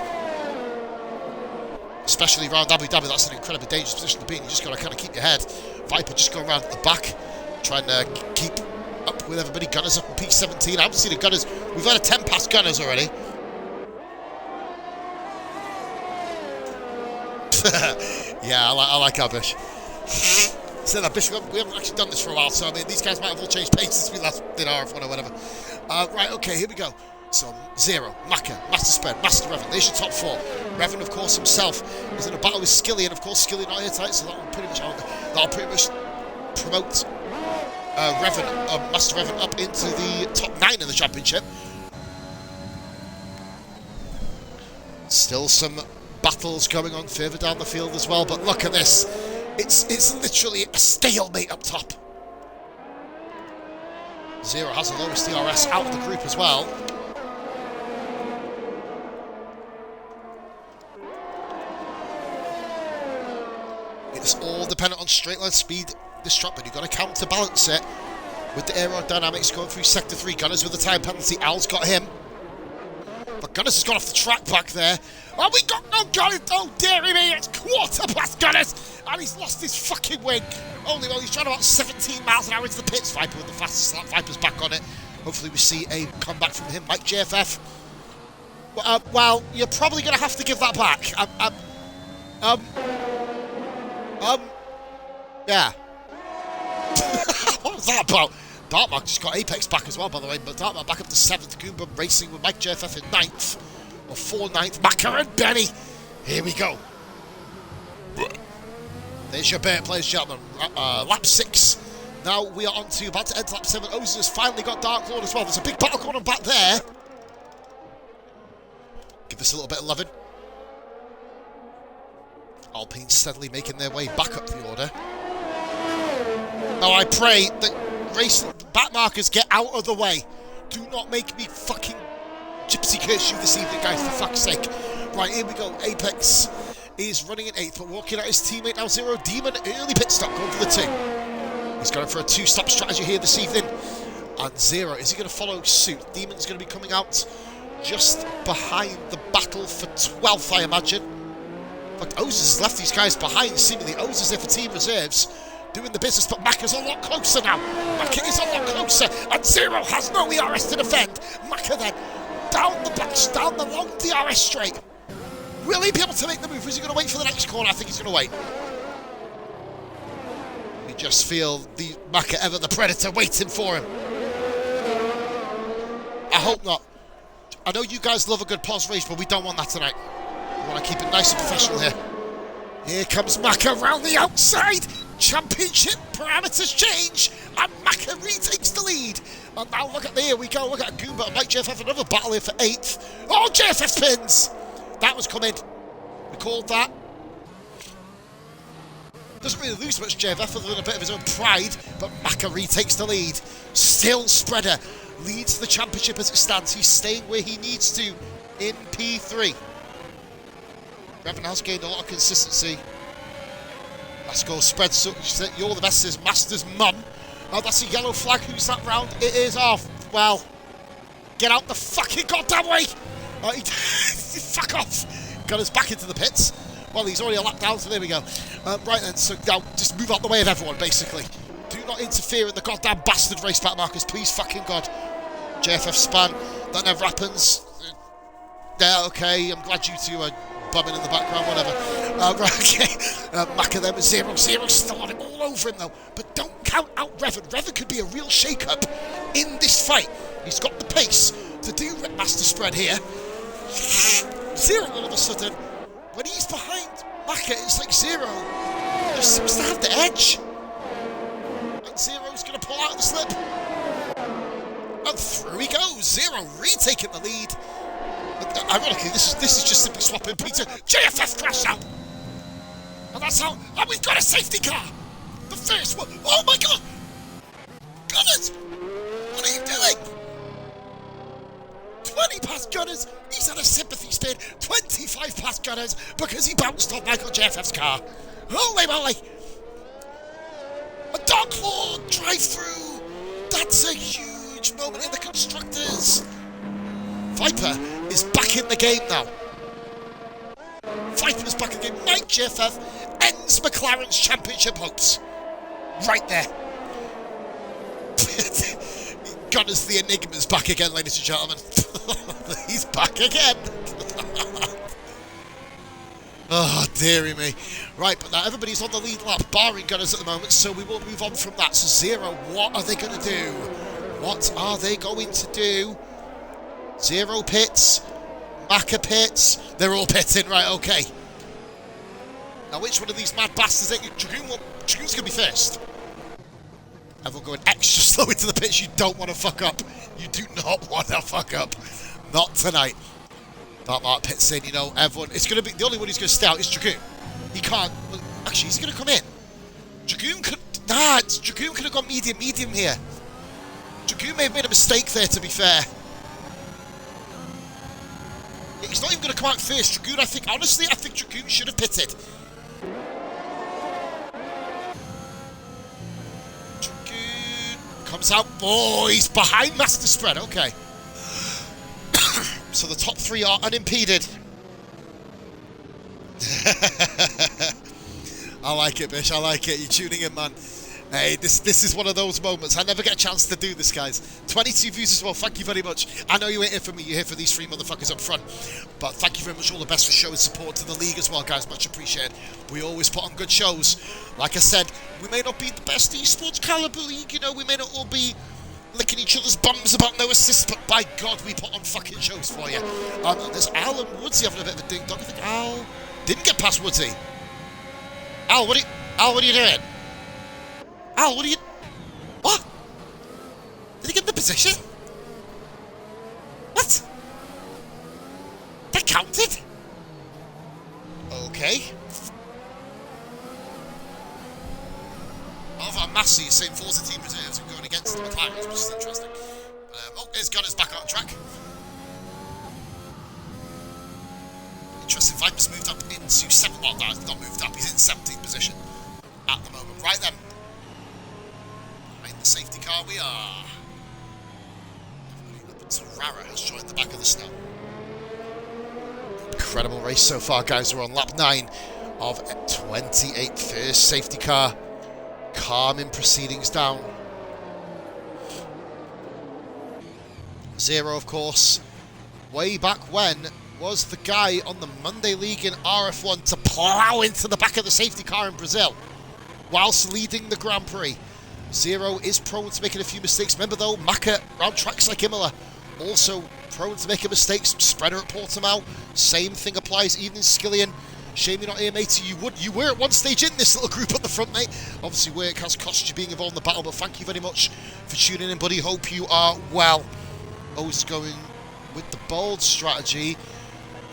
Especially around Abu Dhabi, that's an incredibly dangerous position to be in. You just got to kind of keep your head. Viper just going around at the back, trying to keep up with everybody. Gunners up in P17. I haven't seen the Gunners. We've had a 10 past Gunners already. Yeah, I like our Bish. Said that Bish, we haven't actually done this for a while, so I mean, these guys might have all changed pace since we last did RF1 or whatever. Right, okay, here we go. So, Zero, Maka, Master Spread, Master Revan. There's your top 4. Revan, of course, himself is in a battle with Skilly, and of course, Skilly not here tonight, so that'll pretty much promote Revan, Master Revan up into the top 9 in the championship. Still some battles going on further down the field as well, but look at this. It's literally a stalemate up top. Zero has the lowest DRS out of the group as well. It's all dependent on straight line speed this track, but you've got to counterbalance it with the aerodynamics going through sector 3. Gunners with the time penalty. Al's got him. But Gunners has gone off the track back there. Oh, we got no Gunners. Oh, dearie me. It's quarter past Gunners. And he's lost his fucking wing. Only well, he's trying about 17 miles an hour into the pits. Viper with the fastest lap. Viper's back on it. Hopefully we see a comeback from him, like JFF. Well, you're probably going to have to give that back. Yeah. What was that about? Dartmark just got Apex back as well, by the way, but Dartmark back up to 7th. Goomba racing with Mike JFF in 9th, or 4th, Maka and Benny. Here we go. There's your bet, ladies and gentlemen. Lap 6 Now we are on to about to enter lap 7. Ozen has finally got Dark Lord as well. There's a big battle going on back there. Give this a little bit of loving. Alpine steadily making their way back up the order. Now I pray that race back markers get out of the way. Do not make me fucking gypsy curse you this evening, guys, for fuck's sake. Right, here we go. Apex is running in 8th, but walking out his teammate now. Zero Demon, early pit stop, going for the 2. He's going for a 2-stop strategy here this evening. And Zero, is he going to follow suit? Demon's going to be coming out just behind the battle for 12th, I imagine. In fact, Oz has left these guys behind, seemingly. Oz is there for team reserves, doing the business, but Macca's a lot closer now. Macca is a lot closer, and Zero has no ERS to defend. Macca then, down the back, down the long DRS straight. Will he be able to make the move? Is he going to wait for the next corner? I think he's going to wait. You just feel the Macca ever the Predator waiting for him. I hope not. I know you guys love a good pause race, but we don't want that tonight. We want to keep it nice and professional here. Here comes Macca around the outside. Championship parameters change, and Macca retakes the lead. And now look at there we go. Look at Goomba and Mike JFF, another battle here for 8th. Oh, JFF spins. That was coming. We called that. Doesn't really lose much JFF other than a bit of his own pride, but Macca retakes the lead. Still Spreader leads the championship as it stands. He's staying where he needs to in P3. Revan has gained a lot of consistency. Let's go, Spread. So, you're the best, is Master's mum. Oh, that's a yellow flag. Who's that round? It is off. Well, get out the fucking goddamn way. Fuck off. Got us back into the pits. Well, he's already a lap down, so there we go. Right then, so now just move out the way of everyone, basically. Do not interfere in the goddamn bastard race back markers, please fucking God. JFF span. That never happens. Yeah, okay. I'm glad you two are bumming in the background, whatever. Right, okay. Macca then with 0. Still on it all over him, though. But don't count out Revan. Revan could be a real shake-up in this fight. He's got the pace to do Master Spread here. 0 all of a sudden. When he's behind Macca, it's like 0 just seems to have the edge. And 0's going to pull out the slip. And through he goes. 0 retaking the lead. Ironically, this is just simply swapping Peter. JFF crashed out. And that's how... And we've got a safety car. The first one. Oh my God. Gunners. What are you doing? 20 past Gunners. He's had a sympathy spin. 25 past Gunners because he bounced off Michael JFF's car. Holy moly. A Dark Lord drive through. That's a huge moment in the constructors. Viper is back in the game now. Viper's back in the game. Mike JFF ends McLaren's championship hopes. Right there. Gunners the Enigma's back again, ladies and gentlemen. He's back again. Oh, dearie me. Right, but now everybody's on the lead lap, barring Gunners at the moment, so we will move on from that. So 0, what are they going to do? What are they going to do? 0 pits, Macca pits, they're all pitting, right, okay. Now which one of these mad bastards is it? Dragoon's going to be first. Everyone going extra slow into the pits, you don't want to fuck up. You do not want to fuck up. Not tonight. That Mark pits in, you know, everyone, it's going to be, the only one who's going to stay out is Dragoon. He can't, well, actually, he's going to come in. Dragoon could have gone medium here. Dragoon may have made a mistake there, to be fair. He's not even going to come out first. Dragoon, I think Dragoon should have pitted. Dragoon comes out. Oh, he's behind Master Spread. Okay. So the top 3 are unimpeded. I like it, Bish. I like it. You're tuning in, man. Hey, this is one of those moments. I never get a chance to do this, guys. 22 views as well. Thank you very much. I know you ain't here for me. You're here for these 3 motherfuckers up front. But thank you very much. All the best for showing support to the league as well, guys. Much appreciated. We always put on good shows. Like I said, we may not be the best esports caliber league. You know, we may not all be licking each other's bums about no assists, but by God, we put on fucking shows for you. There's Al and Woodsy having a bit of a ding-dong. I think Al didn't get past Woodsy. Al, what are you doing? Al, what are you... Did he get the position? What? That counted? Okay. Alvaro Massi is saying Forza team reserves and going against the McLarens, which is interesting. Oh, here's Gunners back on track. Interesting, Viper's moved up into 7th. Well, no, he's not moved up, he's in 17th position at the moment. Right then. In the safety car we are. Tarara has joined the back of the snow. Incredible race so far, guys. We're on lap 9 of 28. First safety car. Calming proceedings down. Zero, of course, way back when, was the guy on the Monday League in RF1 to plough into the back of the safety car in Brazil whilst leading the Grand Prix. Zero is prone to making a few mistakes. Remember though, Maka around tracks like Imola, also prone to making mistakes. Spreader at Portimao, same thing applies. Evening Skillian, shame you're not here, matey. You were at one stage in this little group at the front, mate. Obviously work has cost you being involved in the battle, but thank you very much for tuning in, buddy. Hope you are well. O's going with the bold strategy.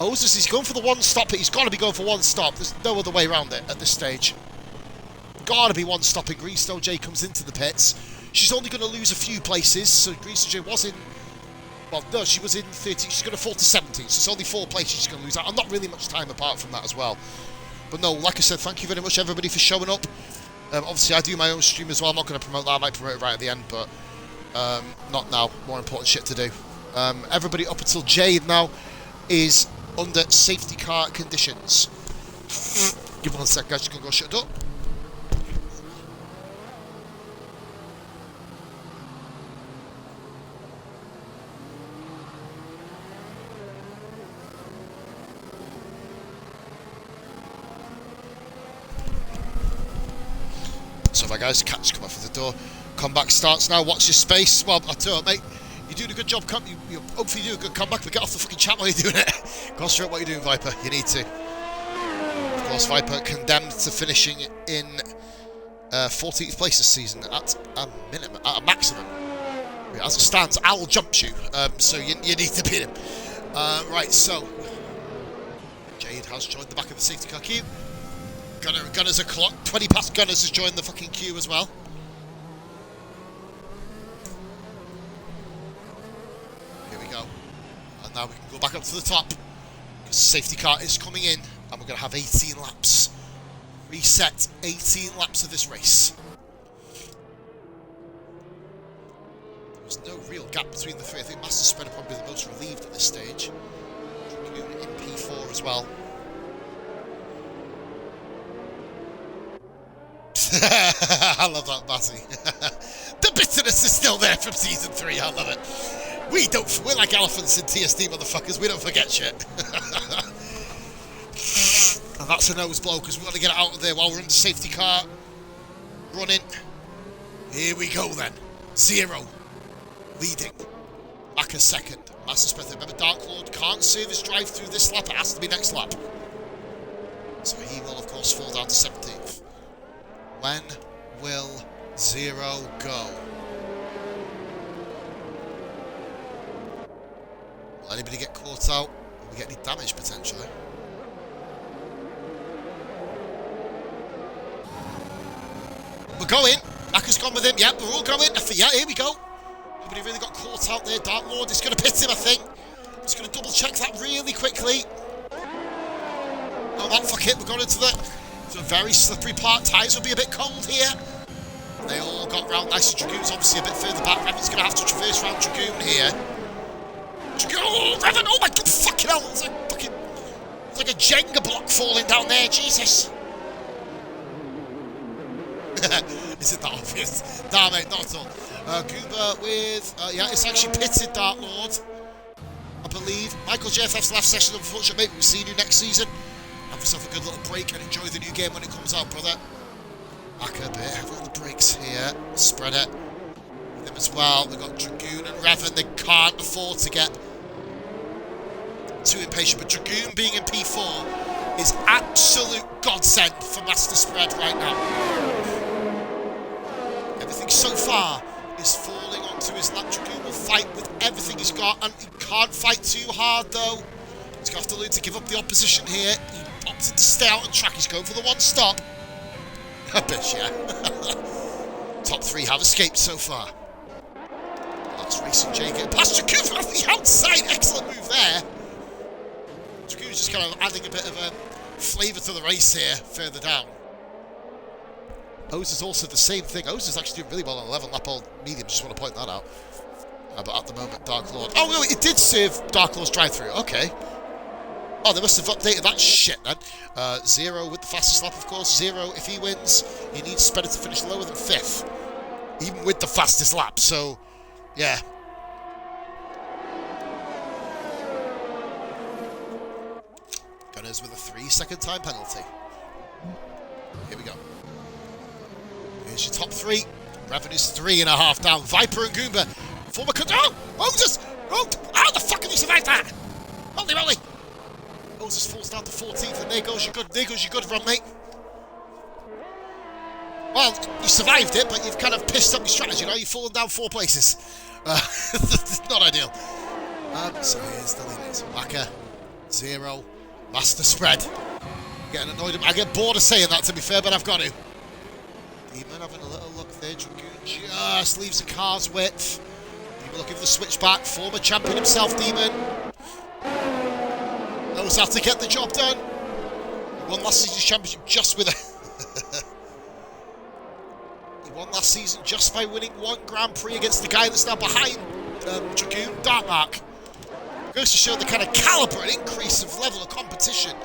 O's he's going for the one stop. He's got to be going for one stop. There's no other way around it at this stage. Got to be one stop. And Greenstone J comes into the pits. She's only going to lose a few places. So Greenstone J was in. Well, no, she was in 30. She's going to fall to 17. So it's only 4 places she's going to lose out. And not really much time apart from that as well. But no, like I said, thank you very much, everybody, for showing up. Obviously, I do my own stream as well. I'm not going to promote that. I might promote it right at the end, but not now. More important shit to do. Everybody up until Jade now is under safety car conditions. Give me 1 sec, guys. Just going to go shut the door. So if I guys catch come off of the door, comeback starts now. Watch your space. Well, I tell you, mate, you're doing a good job. You hopefully do a good comeback, but get off the fucking chat while you're doing it. Concentrate what you're doing, Viper. You need to. Of course, Viper condemned to finishing in 14th place this season at a minimum, at a maximum. As it stands, Al jumps you, so you need to beat him. Right, so Jade has joined the back of the safety car queue. Gunners are clocked. 20 past Gunners has joined the fucking queue as well. Here we go. And now we can go back up to the top. Because safety car is coming in. And we're going to have 18 laps. Reset 18 laps of this race. There's no real gap between the three. I think Master Spreader probably the most relieved at this stage. Dragoon in P4 as well. I love that, Matty. The bitterness is still there from season 3. I love it. We're like elephants in TSD, motherfuckers. We don't forget shit. And that's a nose blow because we want to get it out of there while we're in the safety car. Running. Here we go then. Zero. Leading. Maka second. Master Smith. Remember, Dark Lord can't service drive through this lap. It has to be next lap. So he will, of course, fall down to 17th. When will Zero go? Will anybody get caught out? Will we get any damage potentially? We're going. Maka's gone with him. Yep, we're all going. Yeah, here we go. Nobody really got caught out there. Dark Lord is going to pit him, I think. Just going to double check that really quickly. Oh, fuck it. We're going into a very slippery part. Tyres will be a bit cold here. They all got round nicely. Dragoon's obviously a bit further back. Revan's going to have to traverse around Dragoon here. Dragoon, oh, Revan, oh my god, fucking hell. It's like a Jenga block falling down there, Jesus. Is it that obvious? Nah, mate, not at all. Goober with, yeah, it's actually pitted Dark Lord, I believe. Michael JFF's last session, unfortunately, maybe we'll see you next season. Have yourself a good little break and enjoy the new game when it comes out, brother. Maka a bit heavy on the brakes here. Spreader with them as well. They've got Dragoon and Revan. They can't afford to get too impatient, but Dragoon being in P4 is absolute godsend for Master Spread right now. Everything so far is falling on onto his lap. Dragoon will fight with everything he's got, and he can't fight too hard though. He's going to have to learn to give up the opposition here. He opted to stay out on track. He's going for the one stop. I bet, yeah. Top three have escaped so far. That's Racing J getting past Dragoon off the outside. Excellent move there. Dragoon's just kind of adding a bit of a flavour to the race here, further down. O's is also the same thing. O's is actually doing really well on 11 lap old medium, just want to point that out. But at the moment, Dark Lord... Oh, no, it did serve Dark Lord's drive-through. Okay. Oh, they must have updated that shit then. 0 with the fastest lap, of course. 0 if he wins. He needs Spreader to finish lower than 5th. Even with the fastest lap, so... Yeah. Gunners with a 3-second time penalty. Here we go. Here's your top three. Revenue's 3.5 down. Viper and Goomba. Former... Oh! Moses! Oh! How the fuck have you survived that? Holy moly! Moses falls down to 14th, and there goes your good run, mate. Well, you survived it, but you've kind of pissed up your strategy, you know? You've fallen down 4 places. Not ideal. So here's the leaders. Wacker, 0, Master Spread. Getting annoyed. I get bored of saying that, to be fair, but I've got to. Demon having a little look there. Dragoon just leaves the car's width. Demon looking for the switchback. Former champion himself, Demon. Knows how to get the job done. He won last season's championship just with a... He won last season just by winning 1 Grand Prix against the guy that's now behind Dragoon, Darkmark. Goes to show the kind of calibre and increase of level of competition.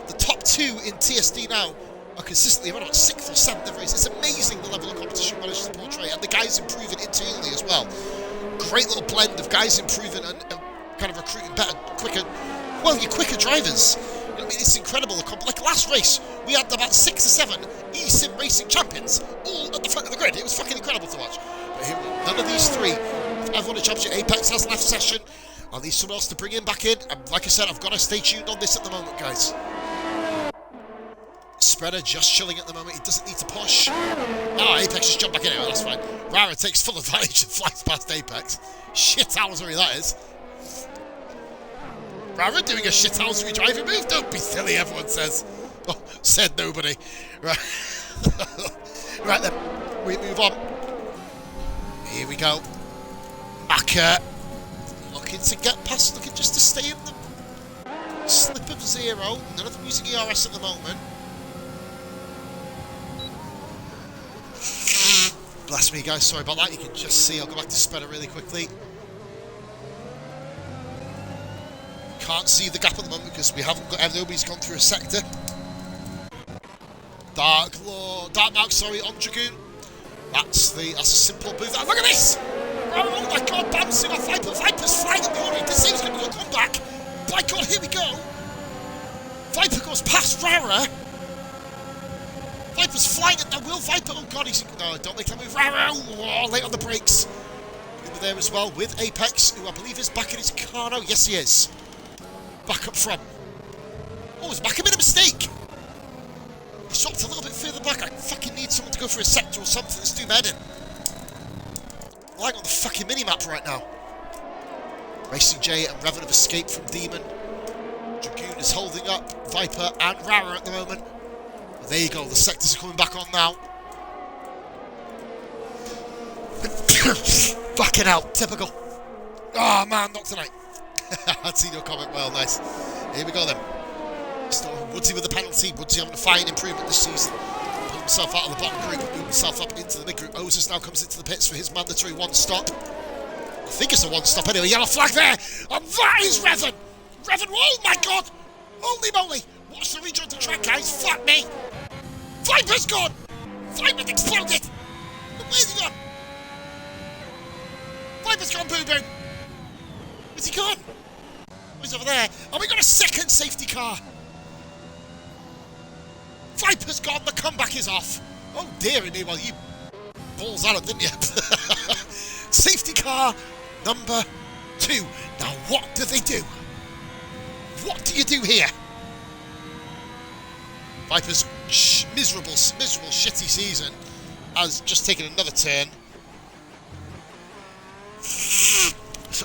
The top 2 in TSD now are consistently around about 6th or 7th every race. It's amazing the level of competition manages to portray, and the guys improving internally as well. Great little blend of guys improving and kind of recruiting better, quicker, well, your quicker drivers. You know what I mean? It's incredible. Like last race, we had about 6 or 7 eSIM racing champions all at the front of the grid. It was fucking incredible to watch. But here, none of these 3 have won a championship. Apex has left session. I need someone else to bring him back in. And like I said, I've got to stay tuned on this at the moment, guys. Spreader just chilling at the moment. He doesn't need to push. Oh, Apex just jumped back in. Oh, that's fine. Rara takes full advantage and flies past Apex. Shithousery that is. Rara doing a shithousery driving move. Don't be silly, everyone says. Oh, said nobody. Right. Right then. We move on. Here we go. Acker. Looking to get past. Looking just to stay in the slip of 0. None of them using ERS at the moment. Bless me, guys. Sorry about that. You can just see. I'll go back to Spreader really quickly. Can't see the gap at the moment because we haven't got... Nobody's gone through a sector. Darkmark, sorry, on Dragoon. That's a simple move. Look at this! Oh my god, bouncing off Viper. Viper's flying at the order. This seems going to come back. My god, here we go. Viper goes past Rara. Viper's flying at the wheel. Viper, oh god, he's... No, don't make that move. Rara, oh, late on the brakes. Over there as well with Apex, who I believe is back in his car now. Yes, he is. Back up front. Oh, has Macca made a mistake? He's dropped a little bit further back. I fucking need someone to go for a sector or something. Let's do Menin. I'm lying on the fucking mini-map right now. Racing J and Revan have escaped from Demon. Dragoon is holding up Viper and Rara at the moment. Well, there you go. The sectors are coming back on now. Fucking hell. Typical. Oh, man. Not tonight. I'd seen your comment. Well, nice. Here we go then. Woodsy with the penalty. Woodsy having a fine improvement this season. Pulled himself out of the bottom group, moved himself up into the mid group. Ozus now comes into the pits for his mandatory 1 stop. I think it's a 1 stop anyway. Yellow flag there. And that is Revan. Revan, oh my god. Holy moly. Watch the rejoin to track, guys. Fuck me. Viper's gone. Viper's exploded. Where's he gone? Viper's gone boo-boo. Where's he gone? He's over there. Oh, we got a second safety car. Viper's gone. The comeback is off. Oh, dearie me. Well, you balls out of, didn't you? Safety car number 2. Now, what do they do? What do you do here? Viper's miserable, shitty season has just taken another turn.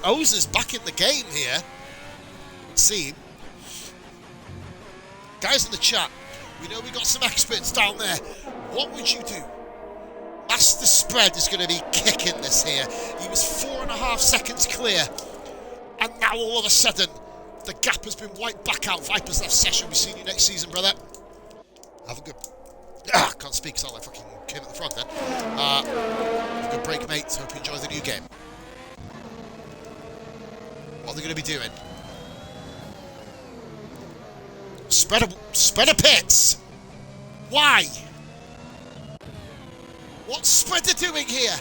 Ozer's back in the game here. Let's see. Guys in the chat, we know we got some experts down there. What would you do? Master Spread is going to be kicking this here. He was 4.5 seconds clear. And now all of a sudden, the gap has been wiped back out. Vipers left session. We'll see you next season, brother. Have a good... can't speak, sound like fucking Kermit the Frog then. Have a good break, mate. Hope you enjoy the new game. What are they going to be doing? Spreader pits! Why? What's Spreader doing here?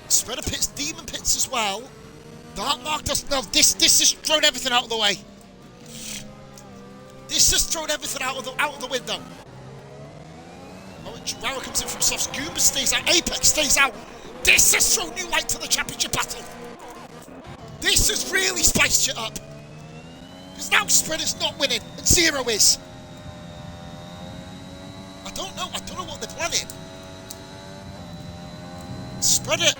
Spreader pits, demon pits as well. Dark Mark does... No, this has thrown everything out of the way. This has thrown everything out of the window. Rara comes in from softs. Goomba stays out. Apex stays out. This has thrown new light to the championship battle. This has really spiced it up. Because now Spreader's not winning and Zero is. I don't know what they're planning. Spreader's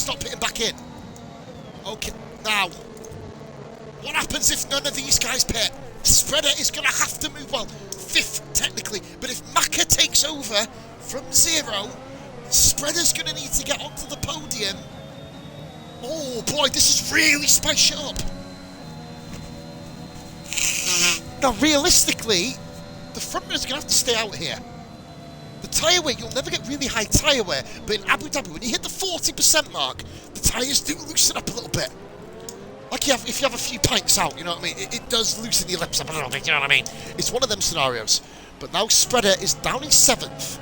not pitting back in. Okay, now. What happens if none of these guys pit? Spreader is going to have to move, well, 5th technically, but if Maka takes over from Zero, Spreader's going to need to get onto the podium. Oh boy, this is really spiced it up. Now realistically, the front runner's going to have to stay out here. The tyre wear, you'll never get really high tyre wear, but in Abu Dhabi, when you hit the 40% mark, the tyres do loosen up a little bit. Like if you have a few pints out, you know what I mean? It does loosen your lips up a little bit, you know what I mean? It's one of them scenarios. But now Spreader is down in 7th.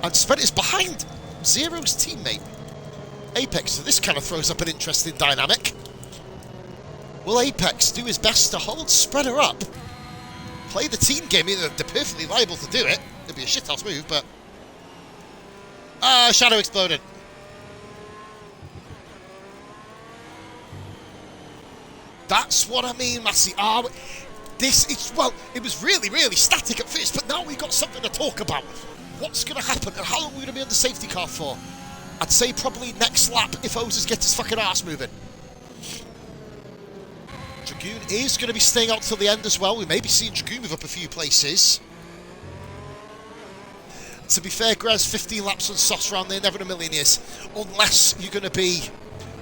And Spreader is behind Zero's teammate, Apex. So this kind of throws up an interesting dynamic. Will Apex do his best to hold Spreader up? Play the team game, they're perfectly liable to do it. It'd be a shithouse move, but... Shadow exploded. That's what I mean, Massey. It was really, really static at first, but now we've got something to talk about. What's going to happen, and how long are we going to be on the safety car for? I'd say probably next lap if Ozers gets his fucking arse moving. Dragoon is going to be staying out till the end as well. We may be seeing Dragoon move up a few places. To be fair, Grez, 15 laps on softs round there, never in a million years. Unless you're going to be...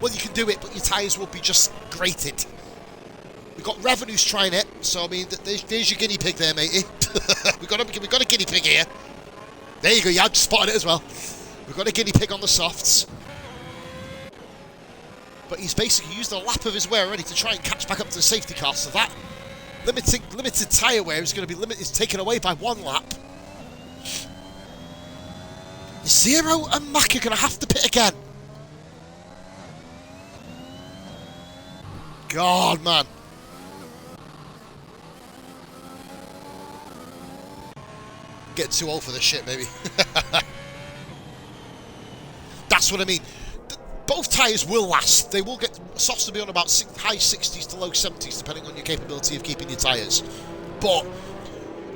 Well, you can do it, but your tyres will be just grated. We've got Revenues trying it, so I mean, there's your guinea pig there, matey. we've got a guinea pig here. There you go, yeah, I just spotted it as well. We've got a guinea pig on the softs. But he's basically used a lap of his wear already to try and catch back up to the safety car, so that limited tyre wear is going to be taken away by 1 lap. Zero and Mac are going to have to pit again. God, man. Getting too old for this shit, maybe. That's what I mean. Both tyres will last. They will get... Softs will be on about high 60s to low 70s, depending on your capability of keeping your tyres. But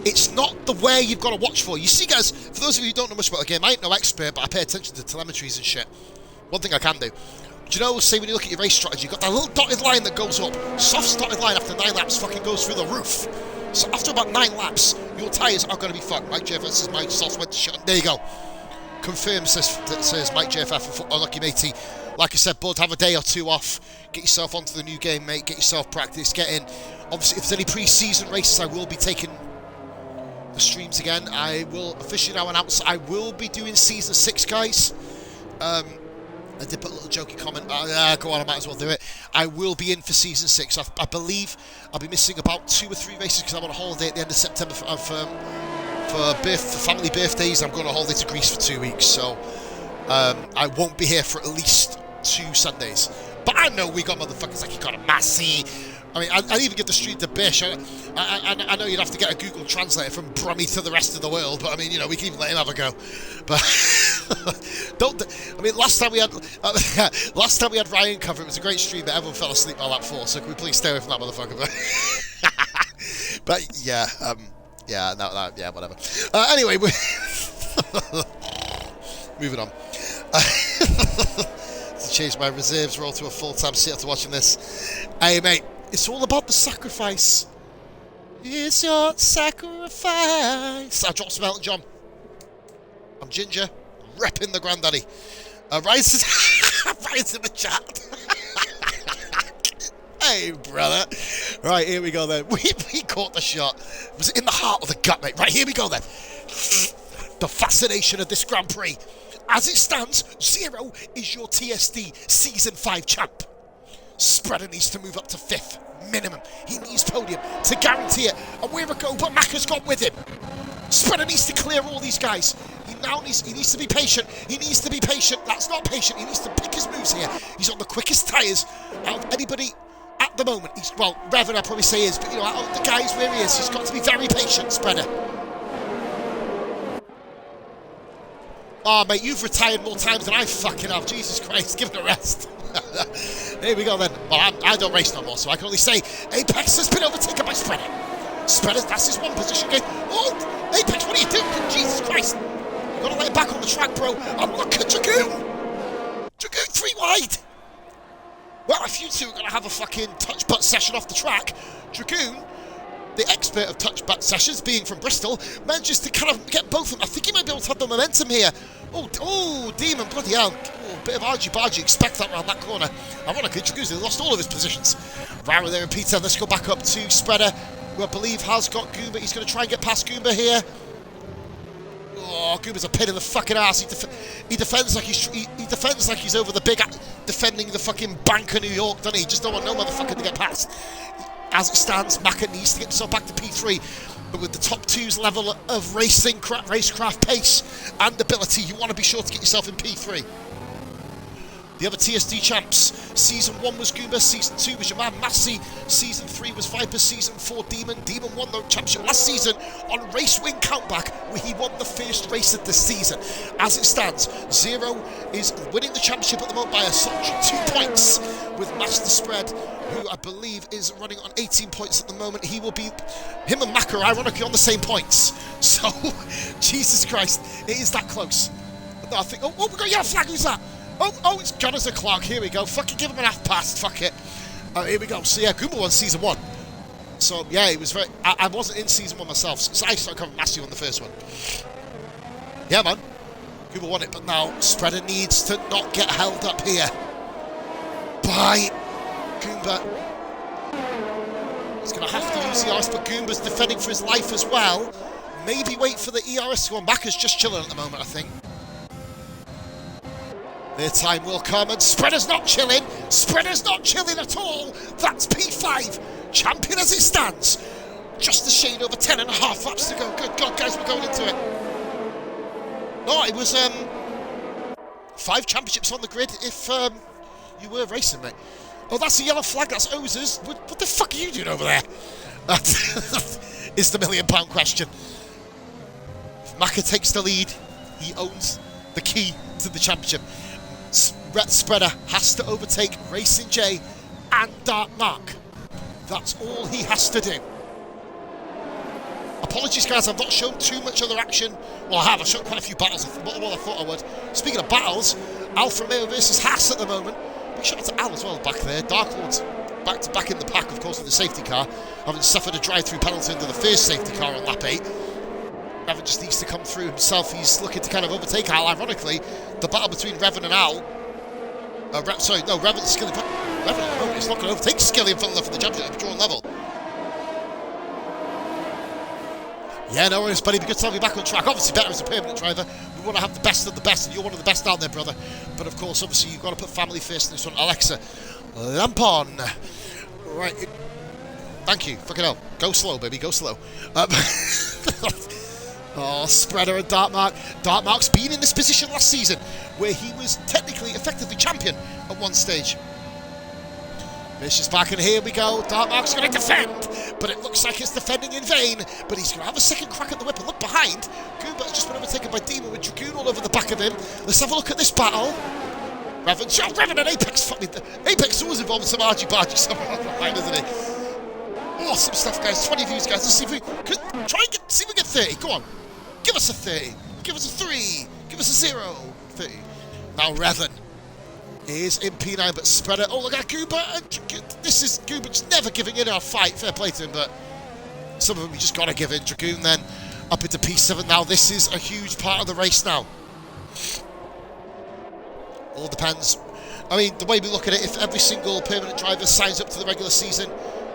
it's not the wear you've got to watch for. You see, guys, for those of you who don't know much about the game, I ain't no expert, but I pay attention to telemetries and shit. One thing I can do. Do you know, say when you look at your race strategy, you've got that little dotted line that goes up. Soft's dotted line after 9 laps fucking goes through the roof. So after about 9 laps, your tyres are going to be fucked. Mike JFF says Mike Soft went to shut. There you go. Confirmed, says Mike JFF and Unlucky Matey. Like I said, bud, have a day or two off. Get yourself onto the new game, mate. Get yourself practice. Get in. Obviously, if there's any pre-season races, I will be taking the streams again. I will officially now announce I will be doing Season 6, guys. I did put a little jokey comment. Go on, I might as well do it. I will be in for Season 6. I believe I'll be missing about 2 or 3 races because I'm on a holiday at the end of September for family birthdays. I'm going on holiday to Greece for 2 weeks, so I won't be here for at least 2 Sundays. But I know we got motherfuckers like you got a Massey. I mean, I'd even give the street to Bish. I know you'd have to get a Google translator from Brummy to the rest of the world, but I mean, you know, we can even let him have a go. But I mean, last time we had Ryan cover, it was a great stream, but everyone fell asleep by lap 4. So can we please stay away from that motherfucker? But yeah, yeah, whatever. Anyway, moving on. To change my reserves role to a full-time seat after watching this. Hey, mate, it's all about the sacrifice. It's your sacrifice. I dropped some Elton John. I'm Ginger, repping the granddaddy. Ryan's in the chat. Hey, brother. Right, here we go then. We caught the shot. It was in the heart of the gut, mate. Right, here we go then. The fascination of this Grand Prix. As it stands, 0 is your TSD Season 5 champ. Spreader needs to move up to 5th, minimum. He needs podium to guarantee it. And where it go, but Macca's got with him. Spreader needs to clear all these guys. He needs to be patient. He needs to be patient. That's not patient. He needs to pick his moves here. He's on the quickest tyres out of anybody at the moment. Revan I'd probably say is, but you know, out of the guys where he is, he's got to be very patient, Spreader. Oh, mate, you've retired more times than I fucking have. Jesus Christ, give it a rest. Here we go then. Well, I don't race no more, so I can only say Apex has been overtaken by Spreader. Spreader, that's his one position game. Oh, Apex, what are you doing? Jesus Christ. You've got to let him back on the track, bro. And look at Dragoon. Dragoon 3 wide. Well, if you two are going to have a fucking touch butt session off the track, Dragoon, the expert of touch butt sessions, being from Bristol, manages to kind of get both of them. I think he might be able to have the momentum here. Oh, Demon, bloody hell. Oh, bit of argy-bargy, expect that around that corner. Ironically, Dragoon's lost all of his positions. Rara there and Peter, let's go back up to Spreader, who I believe has got Goomba. He's going to try and get past Goomba here. Oh, Goomba's a pain in the fucking ass. He defends like he's over the big, defending the fucking Bank of New York, doesn't he? Just don't want no motherfucker to get past. As it stands, Macca needs to get himself back to P3. But with the top two's level of racecraft pace and ability, you want to be sure to get yourself in P3. The other TSD champs, Season 1 was Goomba, Season 2 was your man Massey, Season 3 was Viper, Season 4 Demon. Demon won the championship last season on Race Win Countback, where he won the first race of the season. As it stands, 0 is winning the championship at the moment by a solitary 2 points, with Master Spread, who I believe is running on 18 points at the moment. He will be, him and Macca are ironically on the same points. So, Jesus Christ, it is that close. I think, we got a yellow flag, who's that? Oh, it's Jonathan Clark. Here we go. Fucking give him an half pass. Fuck it. Here we go. So, yeah, Goomba won Season 1. So, yeah, he was very... I wasn't in Season 1 myself, so I started covering Massey on the first one. Yeah, man. Goomba won it, but now Spreader needs to not get held up here by Goomba. He's going to have to use the ERS, but Goomba's defending for his life as well. Maybe wait for the ERS to go on. Macca's just chilling at the moment, I think. Their time will come, and Spreader's not chilling. Spreader's not chilling at all. That's P5. Champion as it stands. Just a shade over 10 and a half laps to go. Good God, guys, we're going into it. No, it was 5 championships on the grid if you were racing, mate. Oh, that's a yellow flag. That's Ozers. What the fuck are you doing over there? That is the £1 million question. If Macca takes the lead, he owns the key to the championship. Spreader has to overtake Racing J and Dark Mark. That's all he has to do. Apologies, guys, I've not shown too much other action. Well, I have. I've shown quite a few battles, more than I thought I would. Speaking of battles, Alfa Romeo versus Haas at the moment. Big shout out to Al as well back there. Dark Lord's back in the pack, of course, with the safety car, having suffered a drive-through penalty under the first safety car on lap 8. Revan just needs to come through himself. He's looking to kind of overtake Al. Ironically, the battle between Revan and Al... Revan and Skillian. Revan at the moment is not going to overtake Skillian for the championship at drawn level. Yeah, no worries, buddy. Be good to have you back on track. Obviously, better as a permanent driver. We want to have the best of the best, and you're one of the best out there, brother. But of course, obviously, you've got to put family first in this one. Alexa, lamp on. Right. Thank you. Fucking hell. Go slow, baby. Go slow. Oh, Spreader and Dark Mark. Dark Mark's been in this position last season, where he was technically, effectively champion at one stage. Vicious back, and here we go. Dark Mark's going to defend, but it looks like he's defending in vain. But he's going to have a second crack at the whip and look behind. Goomba's just been overtaken by Demon with Dragoon all over the back of him. Let's have a look at this battle. Revan and Apex. Apex always involved in some argy-bargy somewhere on the line, isn't he? Awesome stuff, guys. 20 views, guys. Let's see if we can try and see if we get 30. Go on. Give us a 30. Give us a 3. Give us a 0. 30. Now Revan. is in P9, but Spreader. Oh, look at Goober. This is Goober just never giving in our fight. Fair play to him, but some of them you just got to give in. Dragoon then up into P7 now. This is a huge part of the race now. All depends. I mean, the way we look at it, if every single permanent driver signs up to the regular season,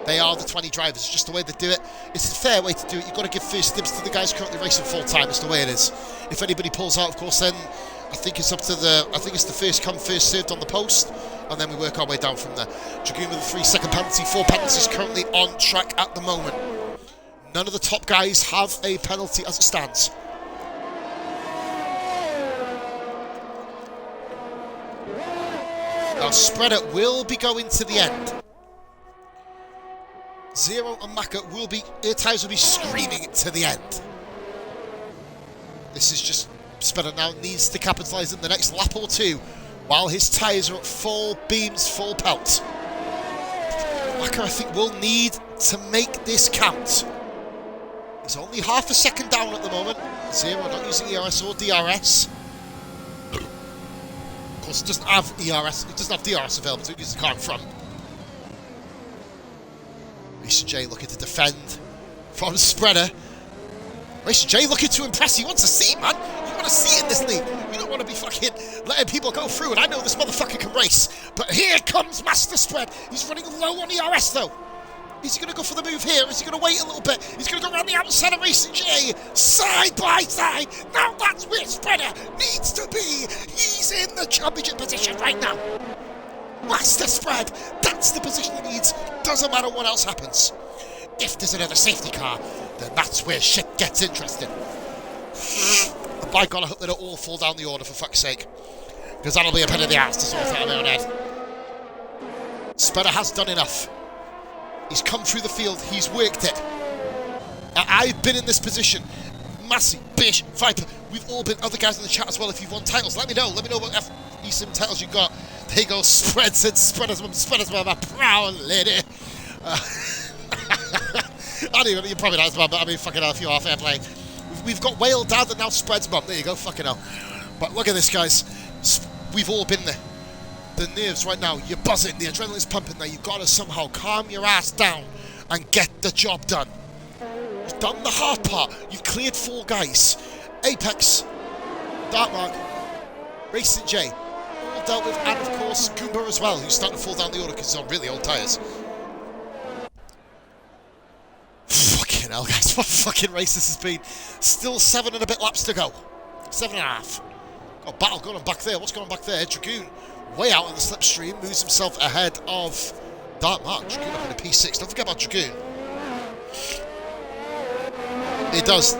they are the 20 drivers. It's just the way they do it. It's a fair way to do it. You've got to give first dibs to the guys currently racing full-time. It's the way it is. If anybody pulls out, of course, then I think it's up to the... I think it's the first come, first served on the post, and then we work our way down from there. Dragoon with a 3-second penalty. 4 penalties currently on track at the moment. None of the top guys have a penalty as it stands. Now, Spreader will be going to the end. Zero and Maka will be... Their tyres will be screaming to the end. This is just... Spreader now needs to capitalise in the next lap or two while his tyres are at full beams, full pelt. Maka, I think, will need to make this count. He's only half a second down at the moment. Zero not using ERS or DRS. Of course, it doesn't have ERS. It doesn't have DRS available, so it uses the car in front. Racing J looking to defend from Spreader. Racing J looking to impress. He wants a seat, man. You want a seat in this league. You don't want to be fucking letting people go through. And I know this motherfucker can race. But here comes Master Spread. He's running low on ERS, though. Is he going to go for the move here? Is he going to wait a little bit? He's going to go around the outside of Racing J, side by side. Now that's where Spreader needs to be. He's in the championship position right now. Master Spread, that's the position he needs. Doesn't matter what else happens. If there's another safety car, then that's where shit gets interesting. And by God, I hope they don't all fall down the order, for fuck's sake. Because that'll be a pain in the ass to sort out of my own head. Spreader has done enough. He's come through the field. He's worked it. I've been in this position. Massey, Bish, Viper. We've all been. Other guys in the chat as well. If you've won titles, let me know. Let me know what eSIM titles you got. There you go. Spreads and Spreaders. Spreaders, my proud lady. I don't even. You're probably not as bad, but I mean, fucking hell, if you are fair play. We've got Whale Dad and now Spreads Mum. There you go. Fucking hell. But look at this, guys. We've all been there. The nerves right now, you're buzzing, the adrenaline's pumping there. You've got to somehow calm your ass down and get the job done. You've done the hard part. You've cleared 4 guys. Apex, Darkmark, Racing J, all dealt with, and of course Goomba as well, who's starting to fall down the order because he's on really old tyres. Fucking hell, guys, what a fucking race this has been. Still 7 and a bit laps to go. 7.5. Got battle going on back there. What's going on back there? Dragoon, way out on the slipstream, moves himself ahead of Darkmark. Dragoon up in a P6. Don't forget about Dragoon. It does.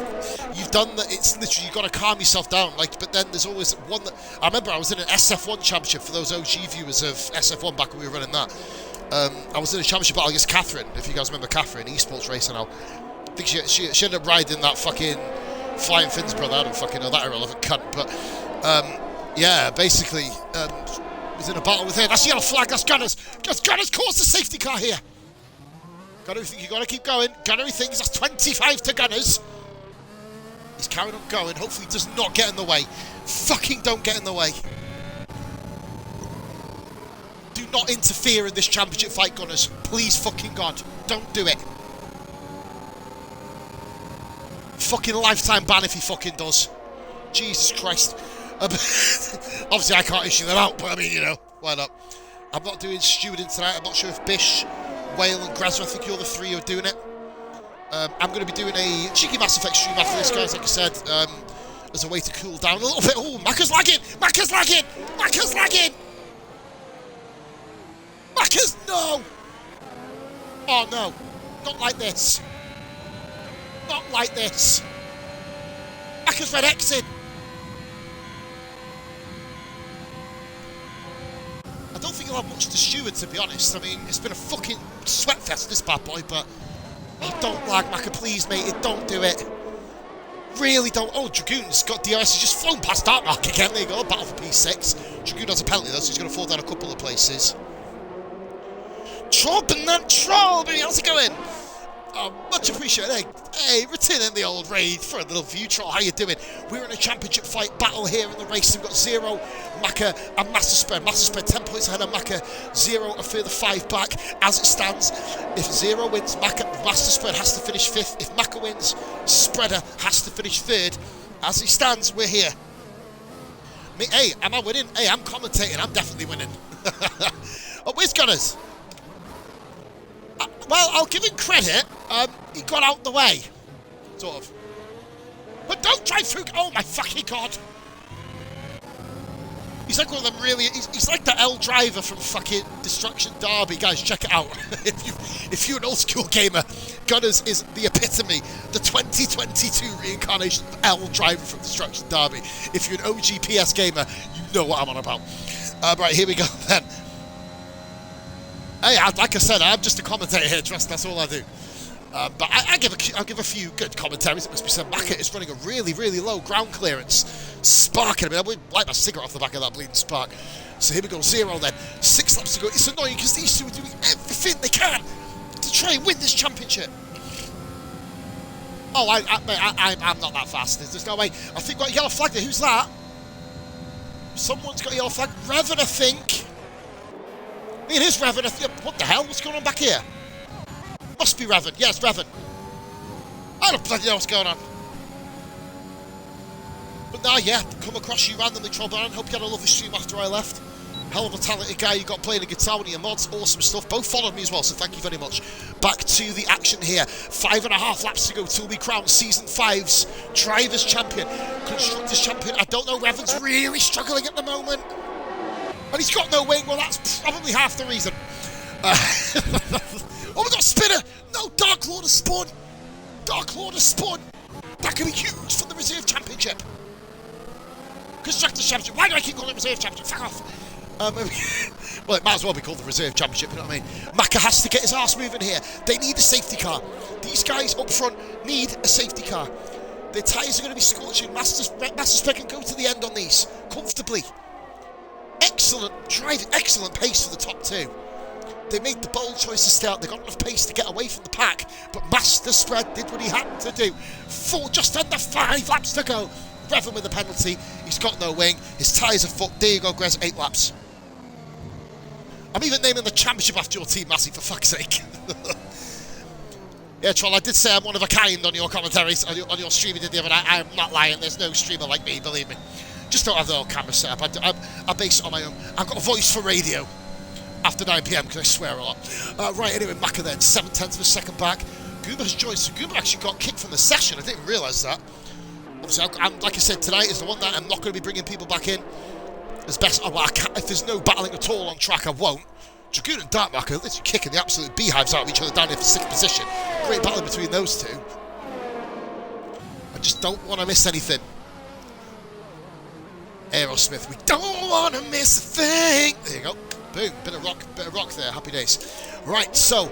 You've done that. It's literally, you've got to calm yourself down. Like, but then there's always one that... I remember I was in an SF1 championship for those OG viewers of SF1 back when we were running that. I was in a championship battle against Catherine, if you guys remember Catherine, esports racer now. I think she ended up riding that fucking Flying Finn's brother. I don't fucking know, that irrelevant cunt. But, yeah, basically... was in a battle with her. That's yellow flag. That's Gunners. Gunners caused the safety car here. Gunner, you got to keep going. Gunner thinks that's 25 to Gunners. He's carrying on going. Hopefully, he does not get in the way. Fucking don't get in the way. Do not interfere in this championship fight, Gunners. Please, fucking God, don't do it. Fucking lifetime ban if he fucking does. Jesus Christ. Obviously, I can't issue them out, but I mean, you know, why not? I'm not doing stewarding tonight. I'm not sure if Bish, Whale, and Grazza, I think you're the 3 who are doing it. I'm going to be doing a cheeky Mass Effect stream after this, guys, like I said, as a way to cool down a little bit. Oh, Macca's lagging! Macca's lagging! Macca's lagging! Macca's, no! Oh, no. Not like this. Not like this. Macca's red X'ing. I don't think he'll have much to steward, to be honest. I mean, it's been a fucking sweat fest, this bad boy, but... Oh, don't lag, Macca, please, mate. Don't do it. Really don't. Oh, Dragoon's got DRS. He's just flown past Darkmark again. There you go. Battle for P6. Dragoon has a penalty, though, so he's going to fall down a couple of places. Troll, and that troll, baby. How's it going? Much appreciated. Hey, returning the old raid for a little view troll. How you doing? We're in a championship fight battle here in the race. We've got Zero, Maka, and Master Spread. Master Spread 10 points ahead of Maka. Zero a further 5 back. As it stands, if Zero wins, Master Spread has to finish 5th. If Maka wins, Spreader has to finish 3rd. As it stands, we're here. Hey, am I winning? Hey, I'm commentating. I'm definitely winning. Oh, where's Gunners? Well, I'll give him credit. He got out the way. Sort of. But don't drive through. Oh, my fucking God. He's like one of them really... He's like the L driver from fucking Destruction Derby. Guys, check it out. if you're an old school gamer, Gunners is the epitome. The 2022 reincarnation of L driver from Destruction Derby. If you're an OG PS gamer, you know what I'm on about. Right, here we go then. Hey, like I said, I'm just a commentator here, trust, that's all I do. But I'll give a few good commentaries. It must be said, Maka is running a really, really low ground clearance. Sparking. I mean, I would light my cigarette off the back of that bleeding spark. So here we go, Zero then. 6 laps to go. It's annoying because these two are doing everything they can to try and win this championship. Oh, I'm not that fast. There's no way. I think we've got a yellow flag there. Who's that? Someone's got a yellow flag. Revan, I think. It is Revan. What the hell? What's going on back here? Must be Revan. Yes, Revan. I don't bloody know what's going on. But now, yeah, come across you randomly, Trollbaron. Hope you had a lovely stream after I left. Hell of a talented guy. You got playing the guitar with your mods. Awesome stuff. Both followed me as well, so thank you very much. Back to the action here. 5.5 laps to go till we crown Season 5's Drivers' Champion. Constructors' Champion. I don't know. Revan's really struggling at the moment. And he's got no wing. Well, that's probably half the reason. Oh, we got Spinner. No, Dark Lord has spun. Dark Lord has spun. That could be huge for the Reserve Championship. Constructors Championship. Why do I keep calling it Reserve Championship? Fuck off. Well, it might as well be called the Reserve Championship, you know what I mean? Maka has to get his arse moving here. They need a safety car. These guys up front need a safety car. Their tyres are going to be scorching. Master Spec can go to the end on these comfortably. Excellent driving, excellent pace for the top two. They made the bold choice to stay out. They got enough pace to get away from the pack, but Master Spread did what he had to do. Just under 5 laps to go. Revan with a penalty. He's got no wing. His tyres are fucked. There you go, Grez. 8 laps. I'm even naming the championship after your team, Massey, for fuck's sake. Yeah, Troll, I did say I'm one of a kind on your commentaries, on your stream you did the other night. I'm not lying. There's no streamer like me, believe me. Just don't have the old camera set up. I base it on my own. I've got a voice for radio after 9 PM because I swear a lot. Right, anyway, Maka then, 7/10 of a second back. Goober has joined, so Goober actually got kicked from the session. I didn't realise that. Obviously, like I said, tonight is the one that I'm not going to be bringing people back in. As best, if there's no battling at all on track, I won't. Dragoon and Darkmark are literally kicking the absolute beehives out of each other down here for 6th position. Great battle between those two. I just don't want to miss anything. Aerosmith, we don't want to miss a thing. There you go. Boom. Bit of rock there. Happy days. Right, so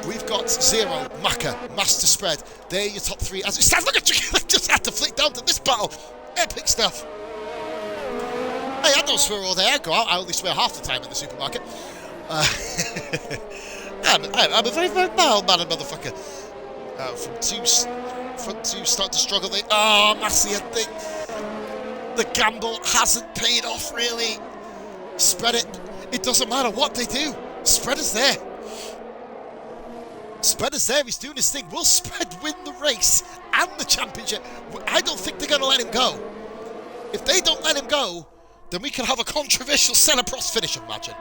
we've got Zero, Maka, Master Spread. They're your top 3 as it stands. Look at Dragoon. I just had to flick down to this battle. Epic stuff. Hey, I don't swear all day I go out. I only swear half the time in the supermarket. I'm a very, very mild-mannered motherfucker. Front two start to struggle. Oh, Massey, I think the gamble hasn't paid off, really. Spread it. It doesn't matter what they do. Spread is there. Spread is there. He's doing his thing. Will Spread win the race and the championship? I don't think they're going to let him go. If they don't let him go, then we can have a controversial Celebros finish, imagine.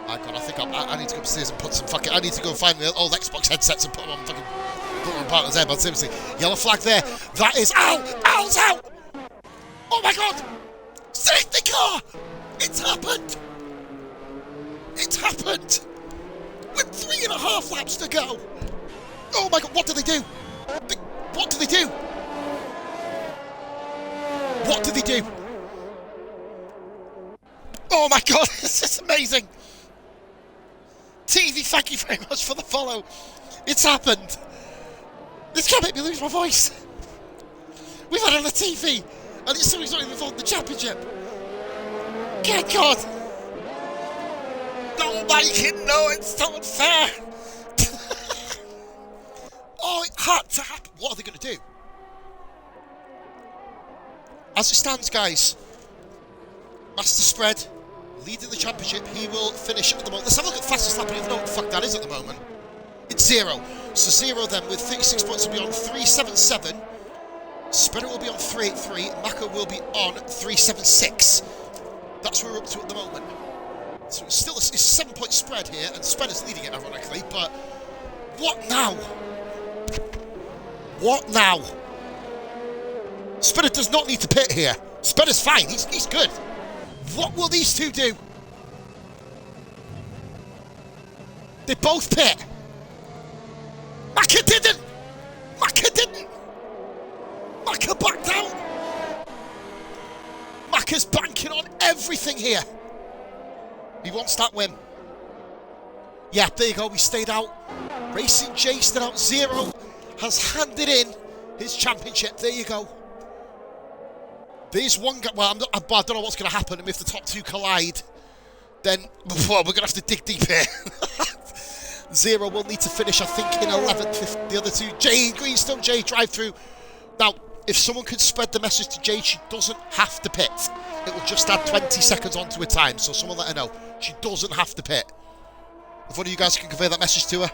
My God, I think I need to go upstairs and put some fucking... I need to go and find the old Xbox headsets and put them on fucking... Put them on partner's head, but seriously. Yellow flag there. That is... Ow! Ow's out! Oh my God! Safety car! It's happened! It's happened! With 3.5 laps to go! Oh my God, what do they do? What do they do? What do they do? Oh my God, this is amazing! TV, thank you very much for the follow. It's happened. This can't make me lose my voice. We've had it on the TV, and it's somebody's not even involved in the championship. Good God! Don't make it, no, it's so unfair. Oh, it had to happen. What are they going to do? As it stands, guys, Master Spread, leading the championship. He will finish at the moment. Let's have a look at fastest lap. I don't even know what the fuck that is at the moment. It's 0. So 0 then, with 36 points, will be on 377. Spreader will be on 383. Maka will be on 376. That's where we're up to at the moment. So it's still it's a 7-point spread here, and Spreader's leading it, ironically. But what now? What now? Spreader does not need to pit here. Spreader's fine. He's good. What will these two do? They both pit. Maka didn't. Maka didn't. Maka backed out. Maka's banking on everything here. He wants that win. Yeah, there you go. We stayed out. Racing J stayed out. 0 has handed in his championship. There you go. There's one guy. Well, I don't know what's going to happen. And if the top two collide, then we're going to have to dig deep here. 0 will need to finish, I think, in 11th. The other two, Jay Greenstone, Jay drive through. Now, if someone could spread the message to Jay, she doesn't have to pit. It will just add 20 seconds onto her time. So someone let her know. She doesn't have to pit. If one of you guys can convey that message to her.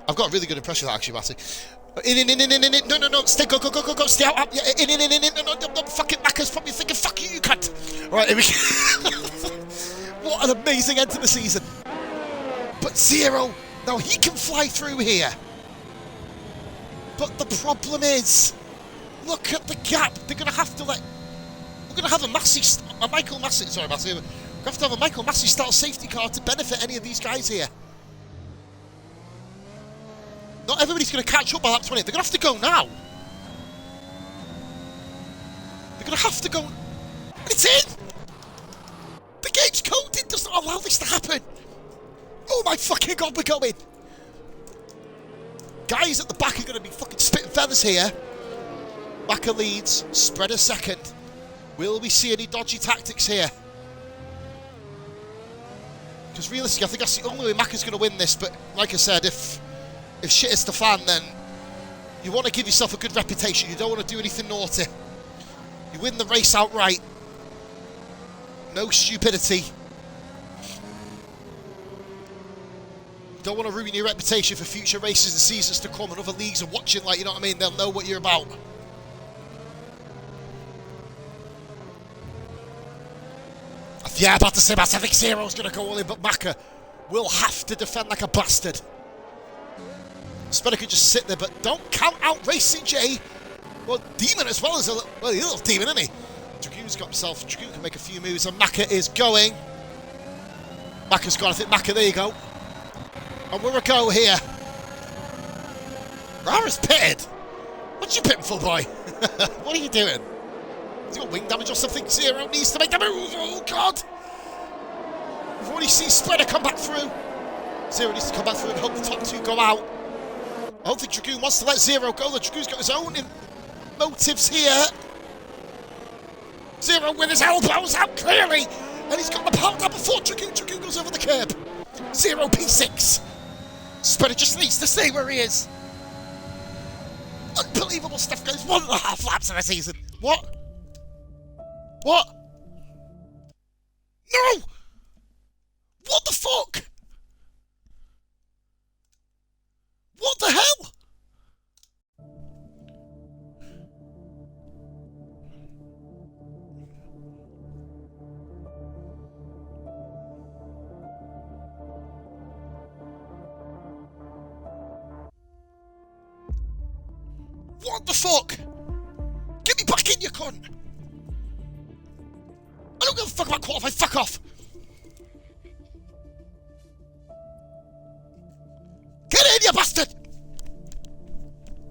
I've got a really good impression of that, actually, Matty. In. No. Stay, go. Stay out. Yeah, in. No. Fucking Macca's probably thinking, fuck you, you cunt. All right, here we go. What an amazing end to the season. But 0, now he can fly through here. But the problem is, look at the gap. They're going to have to let... We're going to have a Michael Massey... Sorry, Massey. We're going to have a Michael Massey style safety car to benefit any of these guys here. Not everybody's going to catch up by lap 20. They're going to have to go now. They're going to have to go... And it's in! The game's coded does not allow this to happen. Oh my fucking god, we're going. Guys at the back are going to be fucking spitting feathers here. Maka leads, Spreader second. Will we see any dodgy tactics here? Because realistically, I think that's the only way Maka's going to win this. But like I said, if shit is the fan, then you want to give yourself a good reputation. You don't want to do anything naughty. You win the race outright. No stupidity. Don't want to ruin your reputation for future races and seasons to come, and other leagues are watching, like, you know what I mean? They'll know what you're about. Yeah, about to say, I think 0's going to go all in, but Maka will have to defend like a bastard. Spreader can just sit there, but don't count out Racing J. Well, Demon as well as he's a little demon, isn't he? Dragoon's got himself. Dragoon can make a few moves, and Maka is going. Maka's got, I think, Maka, there you go. And we're a go here. Rara's pitted. What you pitting for, boy? What are you doing? Has he got wing damage or something? 0 needs to make the move. Oh, God. We've already seen Spreader come back through. 0 needs to come back through and hope the top two go out. I don't think Dragoon wants to let 0 go. The Dragoon's got his own motives here. 0 with his elbows out clearly. And he's got the power down before Dragoon. Dragoon goes over the curb. 0 P6. Spreader just needs to stay where he is. Unbelievable stuff, goes 1.5 laps in a season. What? What? No! What the fuck? What the hell? What the fuck? Get me back in, you cunt! I don't give a fuck about qualify, fuck off! Get in, you bastard!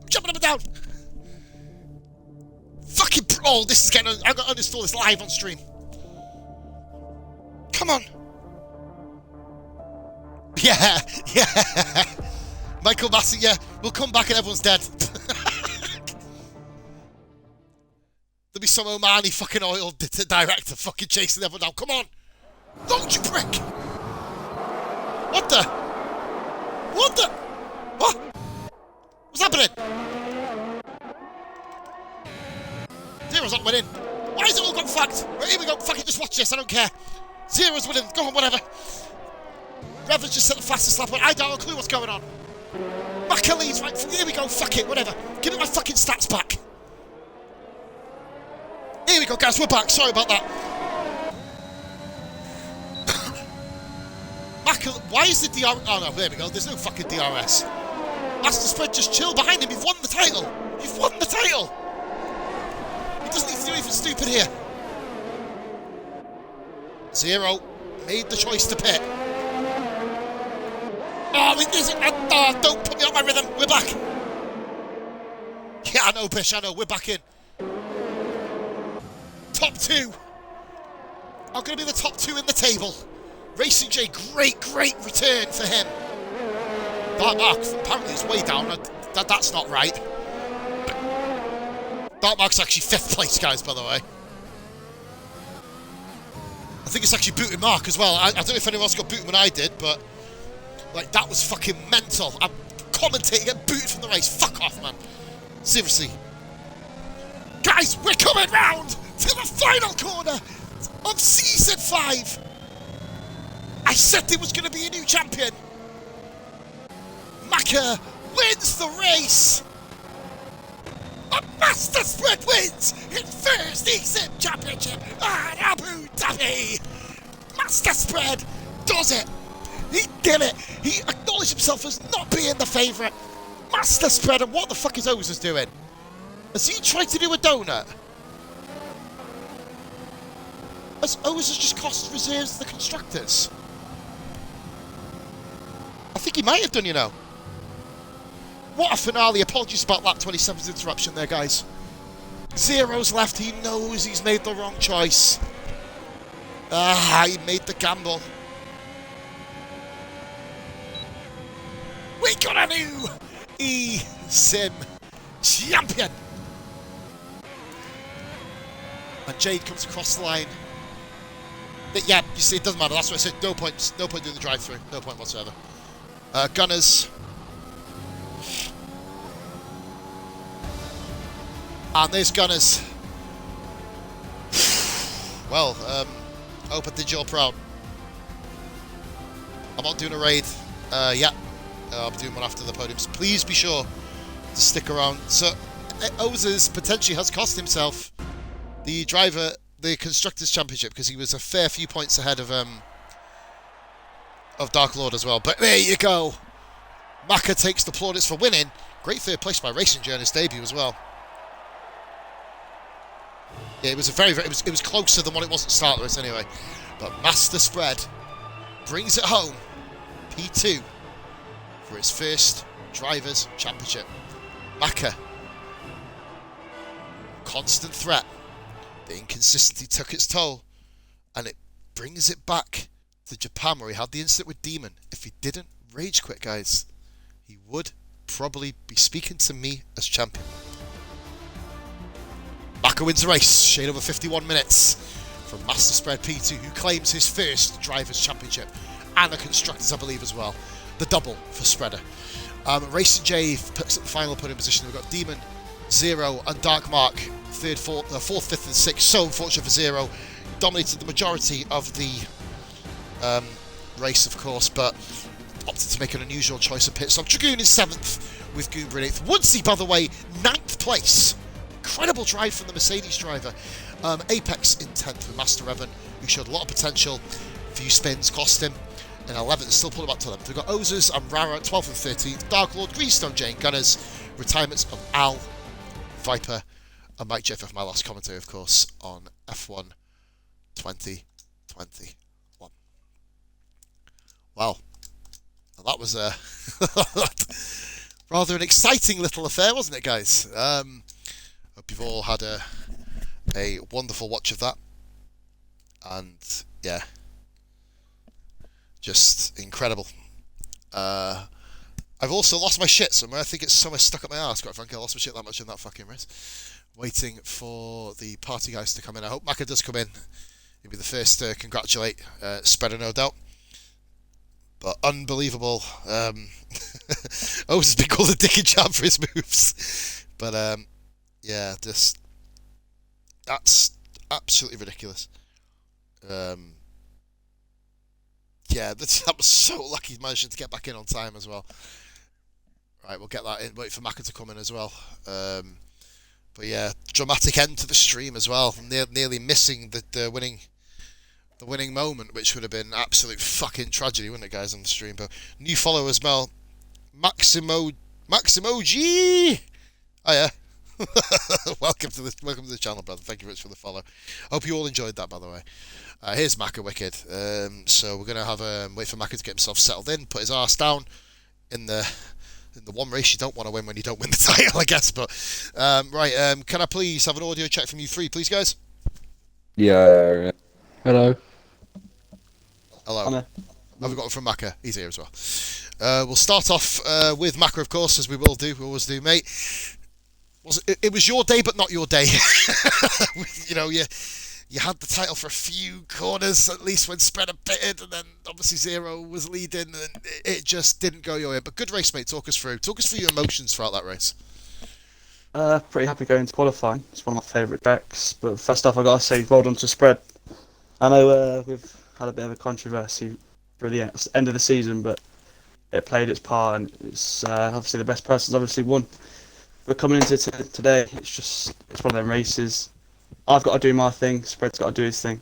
I'm jumping up and down! Fucking oh, this is getting... I've got to uninstall this live on stream. Come on! Yeah, yeah! Michael Massey, yeah, we'll come back and everyone's dead. There'll be some Omani fucking oil director fucking chasing everyone down. Come on! Don't you prick! What the? What the? What? What's happening? Zero's not winning. Why is it all gone fucked? Right, here we go. Fuck it, just watch this. I don't care. Zero's winning. Go on, whatever. Rever's just set the fastest lap. I don't have a clue what's going on. Maka leads right from here we go. Fuck it, whatever. Give me my fucking stats back. Here we go, guys. We're back. Sorry about that. Maka, why is the DRS? Oh no, there we go. There's no fucking DRS. Master Spread, just chill behind him. You've won the title. You've won the title. He doesn't need to do anything stupid here. Zero made the choice to pit. Oh, it isn't. Oh, don't put me on my rhythm. We're back. Yeah, I know, Bish. I know. We're back in. Top two. I'm going to be the top two in the table. Racing J, great return for him. Dark Mark, apparently is way down. That's not right. Dark Mark's actually 5th place, guys, by the way. I think it's actually booted Mark as well. I don't know if anyone else got booted when I did, but like that was fucking mental. I'm commentating, get booted from the race. Fuck off, man. Seriously. Guys, we're coming round to the final corner of Season 5. I said there was going to be a new champion. Maka wins the race. A Master Spread wins his first ESIM championship at Abu Dhabi. Master Spread does it. He did it. He acknowledged himself as not being the favourite. Master Spread, and what the fuck is Ozers doing? Has he tried to do a donut? Has Ozers just cost reserves the constructors? I think he might have done, you know. What a finale. Apologies about that 27th interruption there, guys. Zero's left. He knows he's made the wrong choice. He made the gamble. We got a new eSIM champion. And Jade comes across the line. But yeah, you see, it doesn't matter. That's what I said. No point doing the drive-through. No point whatsoever. Gunners. And there's Gunners. Well, hope I did you all proud. I'm not doing a raid. Yeah. I'm doing one after the podiums. Please be sure to stick around. So, Ozers potentially has cost himself the Constructors' Championship because he was a fair few points ahead of Dark Lord as well. But there you go. Maka takes the plaudits for winning. Great third place by Racing Journey's debut as well. Yeah, it was it was closer than what it was at start race anyway. But Master Spread brings it home. P2 for his first Drivers' Championship. Maka, constant threat. The inconsistency took its toll, and it brings it back to Japan where he had the incident with Demon. If he didn't rage quit, guys, he would probably be speaking to me as champion. Maka wins the race, shade over 51 minutes from Master Spread P2, who claims his first Drivers' Championship and a Constructors, I believe, as well. The double for Spreader. Racing J picks up the final podium position. We've got Demon, Zero, and Dark Mark, 3rd, 4th, 5th, and 6th. So unfortunate for Zero. Dominated the majority of the race, of course, but opted to make an unusual choice of pit stop. Dragoon is 7th with Goomba in 8th. Woodsy, by the way, 9th place. Incredible drive from the Mercedes driver. Apex in 10th with Master Evan, who showed a lot of potential. Few spins cost him. In 11th, still pulled him back to 11th. We've got Ozers and Rara, 12th and 13th. Dark Lord, Greenstone, Jane Gunners. Retirements of Al, Viper, and Mike J for my last commentary, of course, on F1 2021. Wow. Well, that was a rather an exciting little affair, wasn't it, guys? Hope you've all had a wonderful watch of that. And, yeah. Just incredible. I've also lost my shit somewhere. I think it's somewhere stuck up my arse, quite frankly. I lost my shit that much in that fucking race. Waiting for the party guys to come in. I hope Maka does come in. He'll be the first to congratulate Spreader, no doubt. but unbelievable. Always has been called a dick and jam for his moves, but yeah, just that's absolutely ridiculous. Um, yeah, that was so lucky managing to get back in on time as well. Right, we'll get that in. Wait for Maka to come in as well. But yeah, dramatic end to the stream as well. Nearly missing the winning moment, which would have been absolute fucking tragedy, wouldn't it, guys, on the stream? But new follower as well, Maximo G. Oh yeah. welcome to the channel, brother. Thank you very much for the follow. Hope you all enjoyed that, by the way. Here's Maka Wicked. So we're gonna have wait for Maka to get himself settled in, put his arse down in the one race you don't want to win when you don't win the title, I guess. But right, can I please have an audio check from you three, please, guys? Yeah. Hello. Hello. Have we got one from Maka? He's here as well. We'll start off with Maka, of course, as we will do. We always do, mate. It was your day, but not your day. You know, you had the title for a few corners, at least when Spreader pitted, and then obviously Zero was leading, and it just didn't go your way. But good race, mate. Talk us through your emotions throughout that race. Pretty happy going to qualifying. It's one of my favourite decks. But first off, I gotta say, well done to Spread. I know we've had a bit of a controversy for the end of the season, but it played its part, and it's obviously the best person's obviously won. We're coming into today. It's one of them races. I've got to do my thing. Spread's got to do his thing.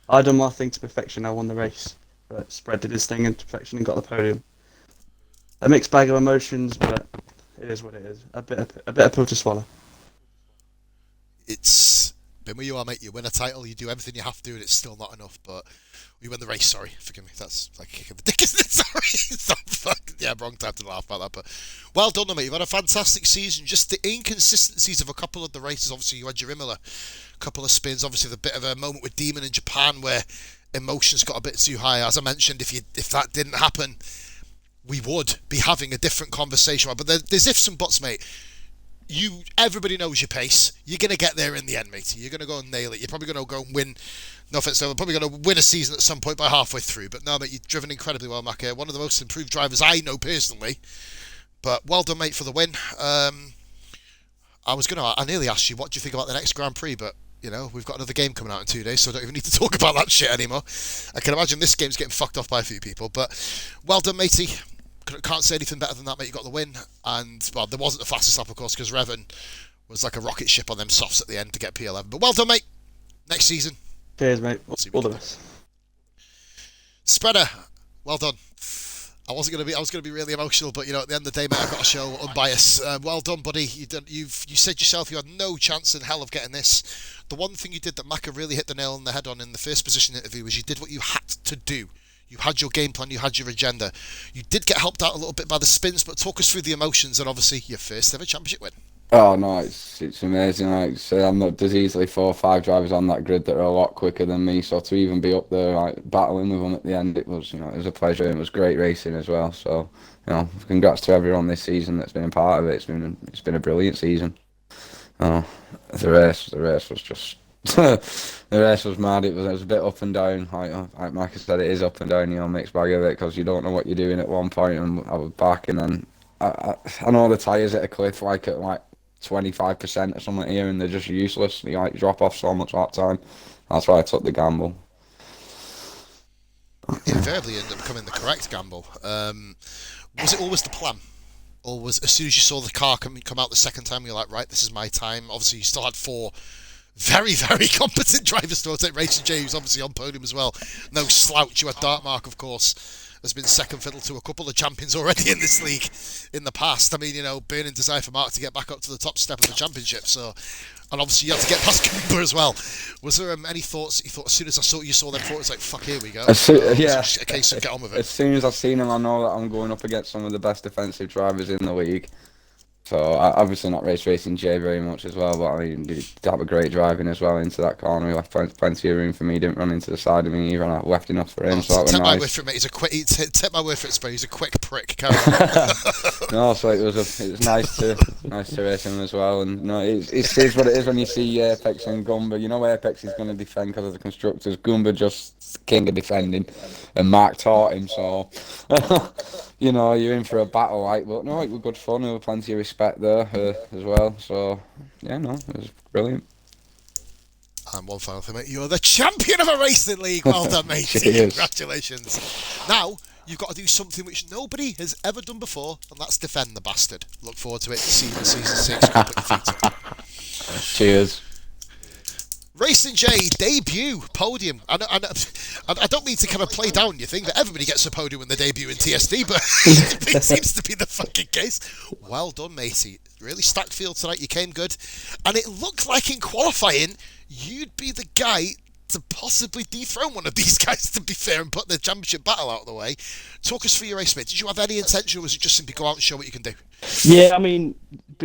I done my thing to perfection. I won the race, but Spread did his thing in perfection and got the podium. A mixed bag of emotions, but it is what it is. A bit of pill to swallow. It's been where you are, mate. You win a title, you do everything you have to do, and it's still not enough. But you win the race. Sorry, forgive me. That's like kicking the dick, isn't it? Sorry. Yeah, wrong time to laugh about that. But well done, mate. You've had a fantastic season. Just the inconsistencies of a couple of the races. Obviously, you had your Imola, couple of spins. Obviously, the bit of a moment with Demon in Japan where emotions got a bit too high. As I mentioned, if that didn't happen, we would be having a different conversation. But there's ifs and buts, mate. Everybody knows your pace. You're going to get there in the end, mate. You're going to go and nail it. You're probably going to go and win. No offense, they're probably going to win a season at some point by halfway through. But no, mate, you've driven incredibly well, Maka. One of the most improved drivers I know personally. But well done, mate, for the win. I nearly asked you, what do you think about the next Grand Prix? But, you know, we've got another game coming out in 2 days, so I don't even need to talk about that shit anymore. I can imagine this game's getting fucked off by a few people. But well done, matey. Can't say anything better than that, mate. You got the win. And, well, there wasn't the fastest lap, of course, because Revan was like a rocket ship on them softs at the end to get P11. But well done, mate. Next season. Cheers, mate. All the best. Spreader, well done. I was gonna be really emotional, but you know, at the end of the day, mate, I've got to show unbiased. Well done, buddy. You said yourself you had no chance in hell of getting this. The one thing you did that Maka really hit the nail on the head on in the first position interview was you did what you had to do. You had your game plan, you had your agenda. You did get helped out a little bit by the spins, but talk us through the emotions and obviously your first ever championship win. Oh no, it's amazing. Like I say, there's easily 4 or 5 drivers on that grid that are a lot quicker than me. So to even be up there, like battling with them at the end, it was a pleasure. It was great racing as well. So congrats to everyone this season that's been a part of it. It's been a brilliant season. Oh, the race was just the race was mad. It was a bit up and down. Like Mike said, it is up and down. Mixed bag of it because you don't know what you're doing at one point, and I was back, and then I know the tyres hit a cliff at 25% or something here, and they're just useless. You drop off so much lap time. That's why I took the gamble. You invariably end up becoming the correct gamble. Was it always the plan? Or was as soon as you saw the car come out the second time, you're like, right, this is my time? Obviously, you still had 4 very, very competent drivers to take. Racing J, who's obviously on podium as well. No slouch. You had Dartmark, of course, has been second fiddle to a couple of champions already in this league in the past. I mean, burning desire for Mark to get back up to the top step of the championship. So, and obviously you had to get past Cooper as well. Was there any thoughts? You thought as soon as you saw them, thought it's like, fuck, here we go. Yeah. It's a case of get on with it. As soon as I've seen him, I know that I'm going up against some of the best defensive drivers in the league. So obviously not racing Jay very much as well, but I mean, he did have a great driving as well into that corner. He left plenty of room for me. Didn't run into the side of me either, and I left enough for him. So that was take nice. my word for it, mate. He's a quick. Take my word for it, Spray. He's a quick prick. Carry on. No, so it was nice to race him as well. And no, it is what it is when you see Apex and Gumba. You know Apex is going to defend because of the constructors. Gumba just king of defending, and Mark taught him. So you know you're in for a battle, like. But no, it was good fun. There was plenty of respect there as well. So yeah, no, it was brilliant. And one final thing, mate. You're the champion of a racing league. Well done, mate. Congratulations. Now, you've got to do something which nobody has ever done before, and that's defend the bastard. Look forward to it. See you in season 6. Go put your feet up. Cheers. Racing J debut podium. And I don't mean to kind of play down your thing that everybody gets a podium when they debut in TSD, but it seems to be the fucking case. Well done, matey. Really stacked field tonight. You came good, and it looked like in qualifying you'd be the guy to possibly dethrone one of these guys, to be fair, and put the championship battle out of the way. Talk us through your race, mate. Did you have any intention, or was it just simply go out and show what you can do? Yeah, I mean,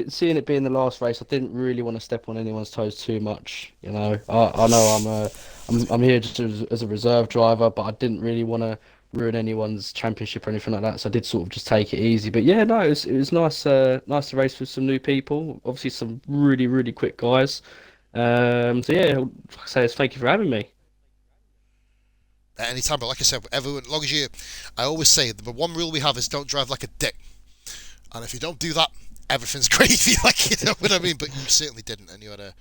seeing it being the last race, I didn't really want to step on anyone's toes too much. You know, I know I'm here just as a reserve driver, but I didn't really want to ruin anyone's championship or anything like that. So I did sort of just take it easy. But yeah, no, it was nice, nice to race with some new people. Obviously, some really quick guys. So yeah, like I say, thank you for having me. At any time, but like I said, everyone, as long as I always say the one rule we have is don't drive like a dick. And if you don't do that, everything's gravy, like, you know what I mean? But you certainly didn't, and you had a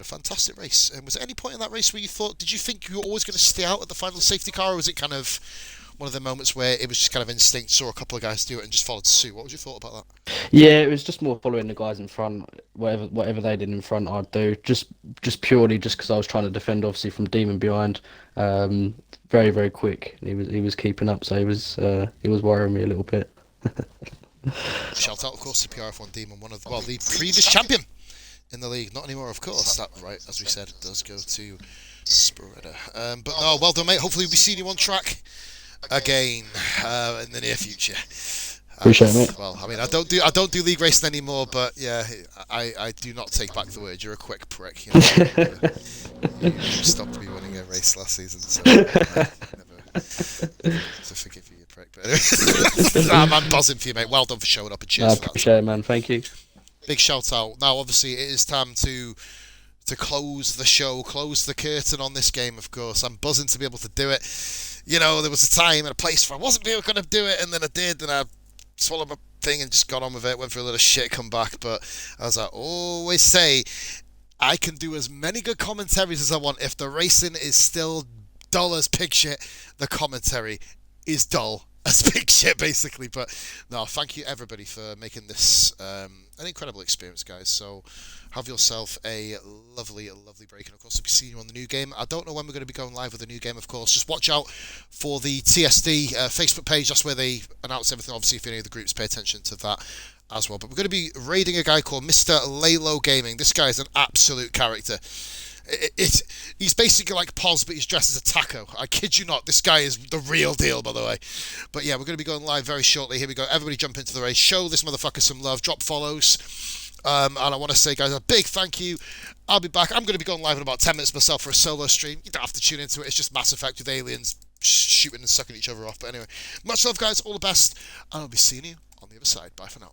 fantastic race. And was there any point in that race where you thought, did you think you were always going to stay out at the final safety car, or was it kind of one of the moments where it was just kind of instinct, saw a couple of guys do it and just followed suit? What was your thought about that? Yeah, it was just more following the guys in front. Whatever they did in front, I'd do. Just purely because I was trying to defend, obviously, from Demon behind. Very quick. He was keeping up, so he was worrying me a little bit. Shout out, of course, to PRF1 Demon, the previous champion in the league. Not anymore, of course. That, right, as we said, does go to Spreader. But no, well done, mate. Hopefully we'll be seeing you on track again in the near future. Appreciate it, mate. Well, I mean, I don't do league racing anymore, but yeah, I do not take back the word. You're a quick prick. You know? You stopped me winning a race last season, so never to forgive you, prick. But anyway, I'm buzzing for you, mate. Well done for showing up, and cheers for that. Appreciate it, man. Thank you. Big shout out. Now, obviously, it is time to close the show, close the curtain on this game, of course. I'm buzzing to be able to do it. You know, there was a time and a place where I wasn't going to do it, and then I did, and I swallowed my thing and just got on with it, went through a little shit, come back. But as I always say, I can do as many good commentaries as I want. If the racing is still dull as pig shit, the commentary is dull as pig shit, basically. But no, thank you everybody for making this an incredible experience, guys. So have yourself a lovely break, and of course, we'll be seeing you on the new game. I don't know when we're going to be going live with the new game, of course. Just watch out for the TSD Facebook page. That's where they announce everything. Obviously, if any of the groups pay attention to that as well. But we're going to be raiding a guy called Mr. Lalo Gaming. This guy is an absolute character. He's basically like Poz, but he's dressed as a taco. I kid you not. This guy is the real deal, by the way. But yeah, we're going to be going live very shortly. Here we go. Everybody jump into the race. Show this motherfucker some love. Drop follows. And I want to say, guys, a big thank you. I'll be back. I'm going to be going live in about 10 minutes myself for a solo stream. You don't have to tune into it. It's just Mass Effect with aliens shooting and sucking each other off. But anyway, much love, guys. All the best. And I'll be seeing you on the other side. Bye for now.